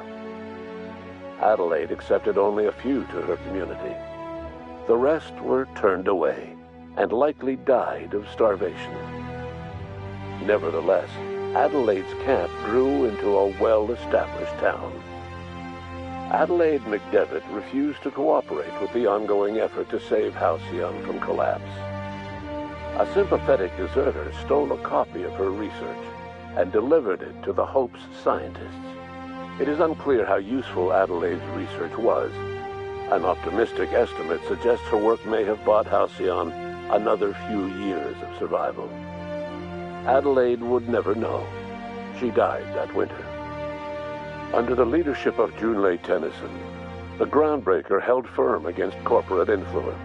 Adelaide accepted only a few to her community. The rest were turned away and likely died of starvation. Nevertheless, Adelaide's camp grew into a well-established town. Adelaide McDevitt refused to cooperate with the ongoing effort to save Halcyon from collapse. A sympathetic deserter stole a copy of her research and delivered it to the Hope's scientists. It is unclear how useful Adelaide's research was. An optimistic estimate suggests her work may have bought Halcyon another few years of survival. Adelaide would never know. She died that winter. Under the leadership of Junlei Tennyson, the Groundbreaker held firm against corporate influence.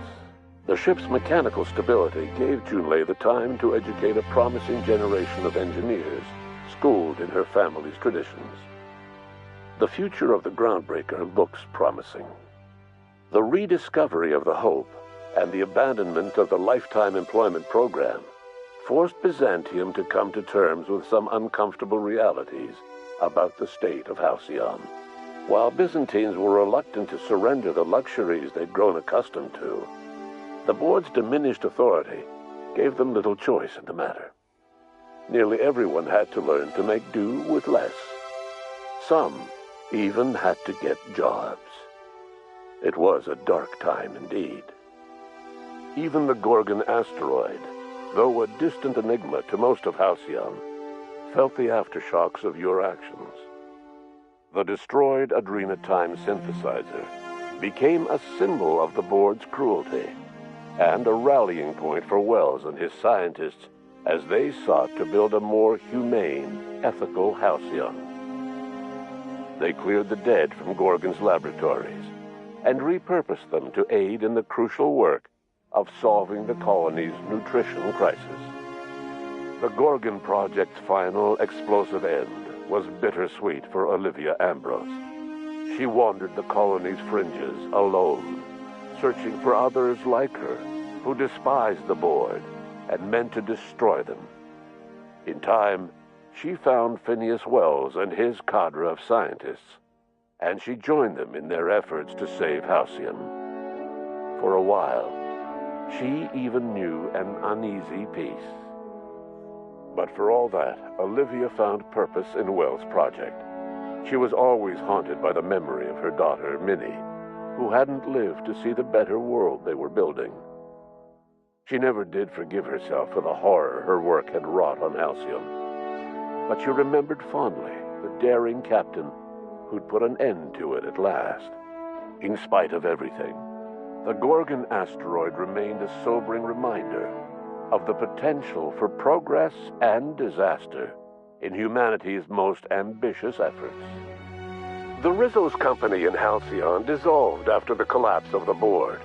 The ship's mechanical stability gave Junlei the time to educate a promising generation of engineers, schooled in her family's traditions. The future of the Groundbreaker looks promising. The rediscovery of the Hope and the abandonment of the lifetime employment program forced Byzantium to come to terms with some uncomfortable realities about the state of Halcyon. While Byzantines were reluctant to surrender the luxuries they'd grown accustomed to, the board's diminished authority gave them little choice in the matter. Nearly everyone had to learn to make do with less. Some even had to get jobs. It was a dark time indeed. Even the Gorgon asteroid, though a distant enigma to most of Halcyon, felt the aftershocks of your actions. The destroyed Adrenatime synthesizer became a symbol of the board's cruelty and a rallying point for Wells and his scientists as they sought to build a more humane, ethical Halcyon. They cleared the dead from Gorgon's laboratories and repurposed them to aid in the crucial work of solving the colony's nutrition crisis. The Gorgon Project's final explosive end was bittersweet for Olivia Ambrose. She wandered the colony's fringes alone, searching for others like her who despised the board and meant to destroy them. In time, she found Phineas Wells and his cadre of scientists, and she joined them in their efforts to save Halcyon. For a while, she even knew an uneasy peace. But for all that, Olivia found purpose in Wells' project. She was always haunted by the memory of her daughter, Minnie, who hadn't lived to see the better world they were building. She never did forgive herself for the horror her work had wrought on Halcyon, but she remembered fondly the daring captain who'd put an end to it at last. In spite of everything, the Gorgon asteroid remained a sobering reminder of the potential for progress and disaster in humanity's most ambitious efforts. The Rizzo's company in Halcyon dissolved after the collapse of the board.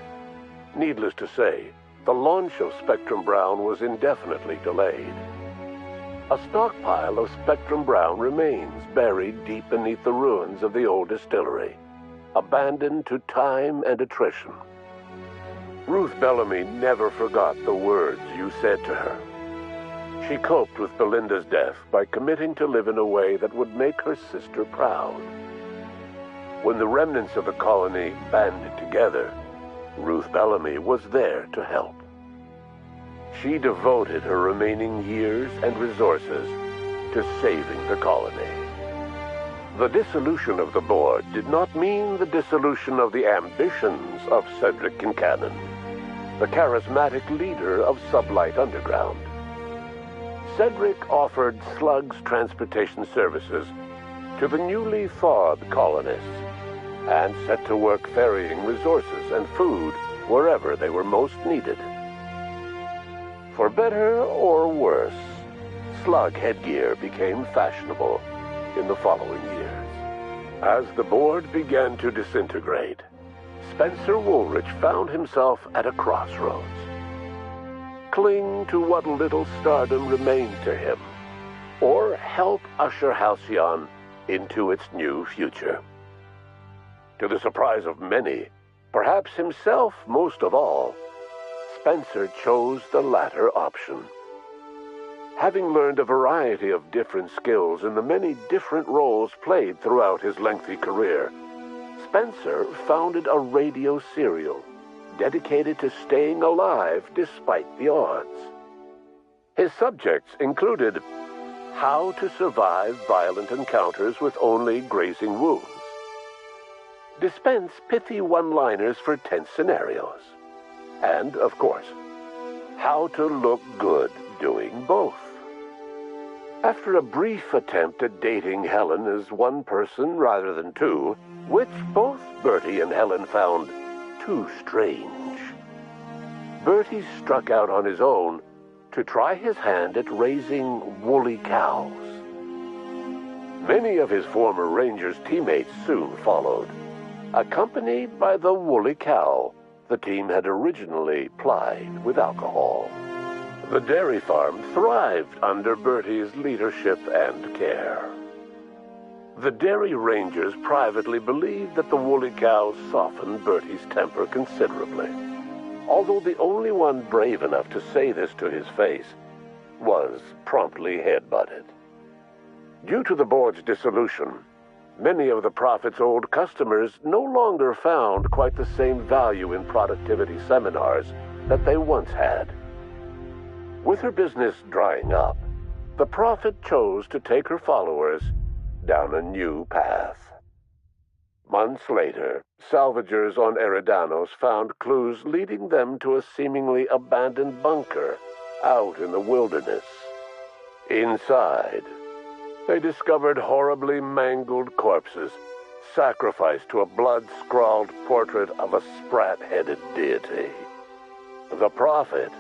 Needless to say, the launch of Spectrum Brown was indefinitely delayed. A stockpile of Spectrum Brown remains buried deep beneath the ruins of the old distillery, abandoned to time and attrition. Ruth Bellamy never forgot the words you said to her. She coped with Belinda's death by committing to live in a way that would make her sister proud. When the remnants of the colony banded together, Ruth Bellamy was there to help. She devoted her remaining years and resources to saving the colony. The dissolution of the board did not mean the dissolution of the ambitions of Cedric Kincannon, the charismatic leader of Sublight Underground. Cedric offered Slug's transportation services to the newly thawed colonists and set to work ferrying resources and food wherever they were most needed. For better or worse, slug headgear became fashionable in the following years. As the board began to disintegrate, Spencer Woolrich found himself at a crossroads. Cling to what little stardom remained to him, or help usher Halcyon into its new future. To the surprise of many, perhaps himself most of all, Spencer chose the latter option. Having learned a variety of different skills in the many different roles played throughout his lengthy career, Spencer founded a radio serial dedicated to staying alive despite the odds. His subjects included how to survive violent encounters with only grazing wounds, dispense pithy one-liners for tense scenarios, and, of course, how to look good doing both. After a brief attempt at dating Helen as one person rather than two, which both Bertie and Helen found too strange, Bertie struck out on his own to try his hand at raising woolly cows. Many of his former Rangers teammates soon followed, accompanied by the woolly cow the team had originally plied with alcohol. The dairy farm thrived under Bertie's leadership and care. The Dairy Rangers privately believed that the woolly cows softened Bertie's temper considerably, although the only one brave enough to say this to his face was promptly headbutted. Due to the board's dissolution, many of the Prophet's old customers no longer found quite the same value in productivity seminars that they once had. With her business drying up, the Prophet chose to take her followers down a new path. Months later, salvagers on Eridanos found clues leading them to a seemingly abandoned bunker out in the wilderness. Inside, they discovered horribly mangled corpses, sacrificed to a blood-scrawled portrait of a sprat-headed deity. The Prophet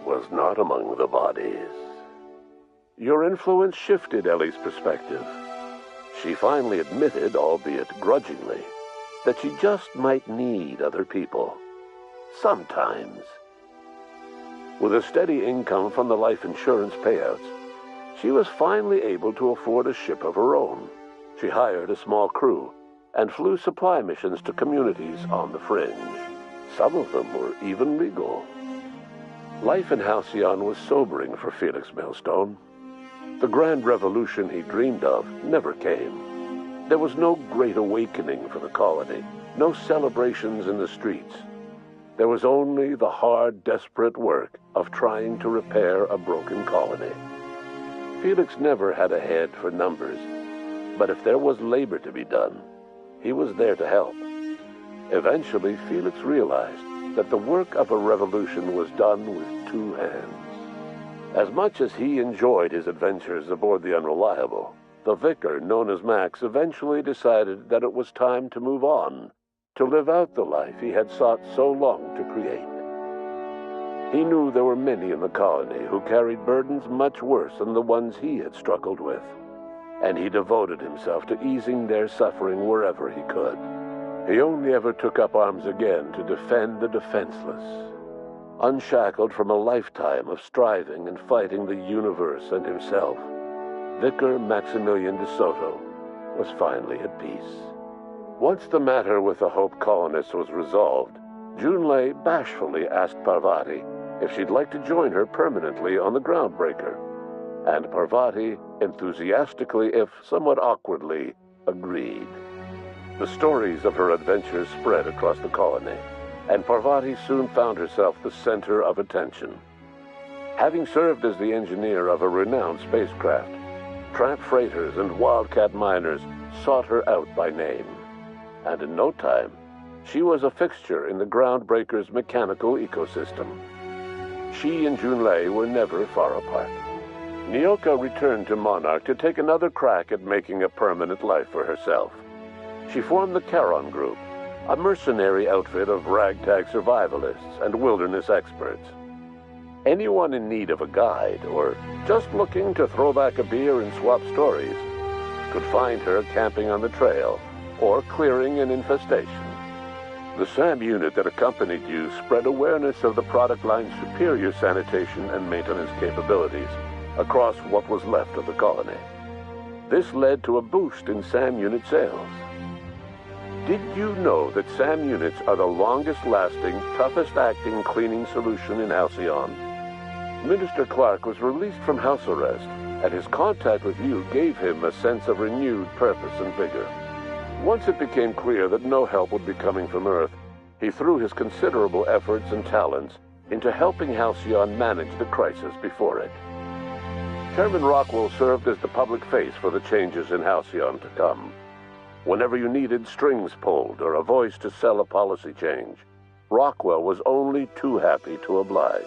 was not among the bodies. Your influence shifted Ellie's perspective. She finally admitted, albeit grudgingly, that she just might need other people. sometimes. With a steady income from the life insurance payouts, she was finally able to afford a ship of her own. She hired a small crew and flew supply missions to communities on the fringe. Some of them were even legal. Life in Halcyon was sobering for Felix Millstone. The grand revolution he dreamed of never came. There was no great awakening for the colony, no celebrations in the streets. There was only the hard, desperate work of trying to repair a broken colony. Felix never had a head for numbers, but if there was labor to be done, he was there to help. Eventually, Felix realized that the work of a revolution was done with two hands. As much as he enjoyed his adventures aboard the Unreliable, the vicar, known as Max, eventually decided that it was time to move on, to live out the life he had sought so long to create. He knew there were many in the colony who carried burdens much worse than the ones he had struggled with, and he devoted himself to easing their suffering wherever he could. He only ever took up arms again to defend the defenseless. Unshackled from a lifetime of striving and fighting the universe and himself, Vicar Maximilian de Soto was finally at peace. Once the matter with the Hope colonists was resolved, Junlei bashfully asked Parvati if she'd like to join her permanently on the Groundbreaker, and Parvati enthusiastically, if somewhat awkwardly, agreed. The stories of her adventures spread across the colony, and Parvati soon found herself the center of attention. Having served as the engineer of a renowned spacecraft, tramp freighters and wildcat miners sought her out by name, and in no time, she was a fixture in the Groundbreaker's mechanical ecosystem. She and Junlei were never far apart. Nyoka returned to Monarch to take another crack at making a permanent life for herself. She formed the Charon Group, a mercenary outfit of ragtag survivalists and wilderness experts. Anyone in need of a guide, or just looking to throw back a beer and swap stories, could find her camping on the trail or clearing an infestation. The SAM unit that accompanied you spread awareness of the product line's superior sanitation and maintenance capabilities across what was left of the colony. This led to a boost in SAM unit sales. Did you know that SAM units are the longest-lasting, toughest-acting cleaning solution in Halcyon? Minister Clark was released from house arrest, and his contact with you gave him a sense of renewed purpose and vigor. Once it became clear that no help would be coming from Earth, he threw his considerable efforts and talents into helping Halcyon manage the crisis before it. Chairman Rockwell served as the public face for the changes in Halcyon to come. Whenever you needed strings pulled or a voice to sell a policy change, Rockwell was only too happy to oblige.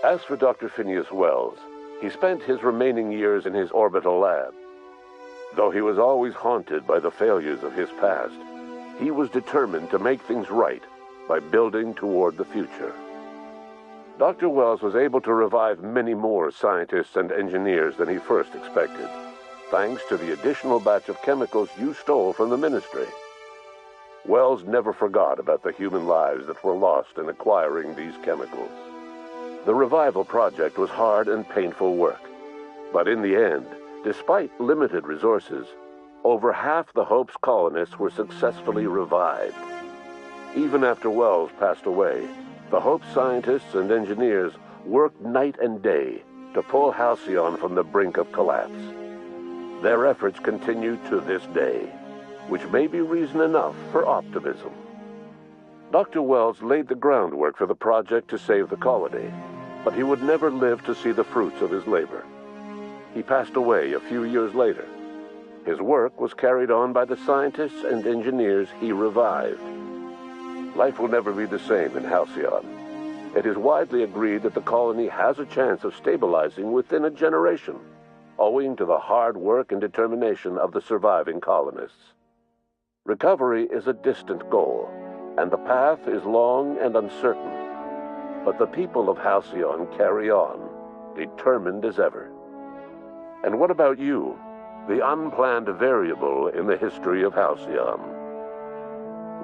As for Dr. Phineas Wells, he spent his remaining years in his orbital lab. Though he was always haunted by the failures of his past, he was determined to make things right by building toward the future. Dr. Wells was able to revive many more scientists and engineers than he first expected, thanks to the additional batch of chemicals you stole from the Ministry. Wells never forgot about the human lives that were lost in acquiring these chemicals. The revival project was hard and painful work, but in the end, despite limited resources, over half the Hope's colonists were successfully revived. Even after Wells passed away, the Hope scientists and engineers worked night and day to pull Halcyon from the brink of collapse. Their efforts continue to this day, which may be reason enough for optimism. Dr. Wells laid the groundwork for the project to save the colony, but he would never live to see the fruits of his labor. He passed away a few years later. His work was carried on by the scientists and engineers he revived. Life will never be the same in Halcyon. It is widely agreed that the colony has a chance of stabilizing within a generation, owing to the hard work and determination of the surviving colonists. Recovery is a distant goal, and the path is long and uncertain. But the people of Halcyon carry on, determined as ever. And what about you, the unplanned variable in the history of Halcyon?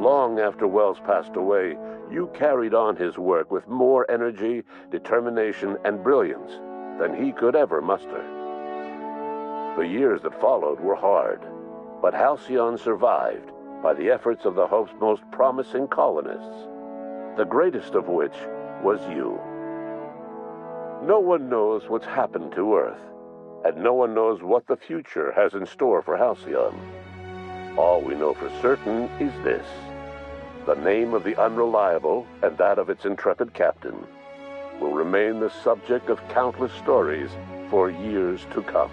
Long after Wells passed away, you carried on his work with more energy, determination, and brilliance than he could ever muster. The years that followed were hard, but Halcyon survived by the efforts of the Hope's most promising colonists, the greatest of which was you. No one knows what's happened to Earth, and no one knows what the future has in store for Halcyon. All we know for certain is this: the name of the Unreliable and that of its intrepid captain will remain the subject of countless stories for years to come.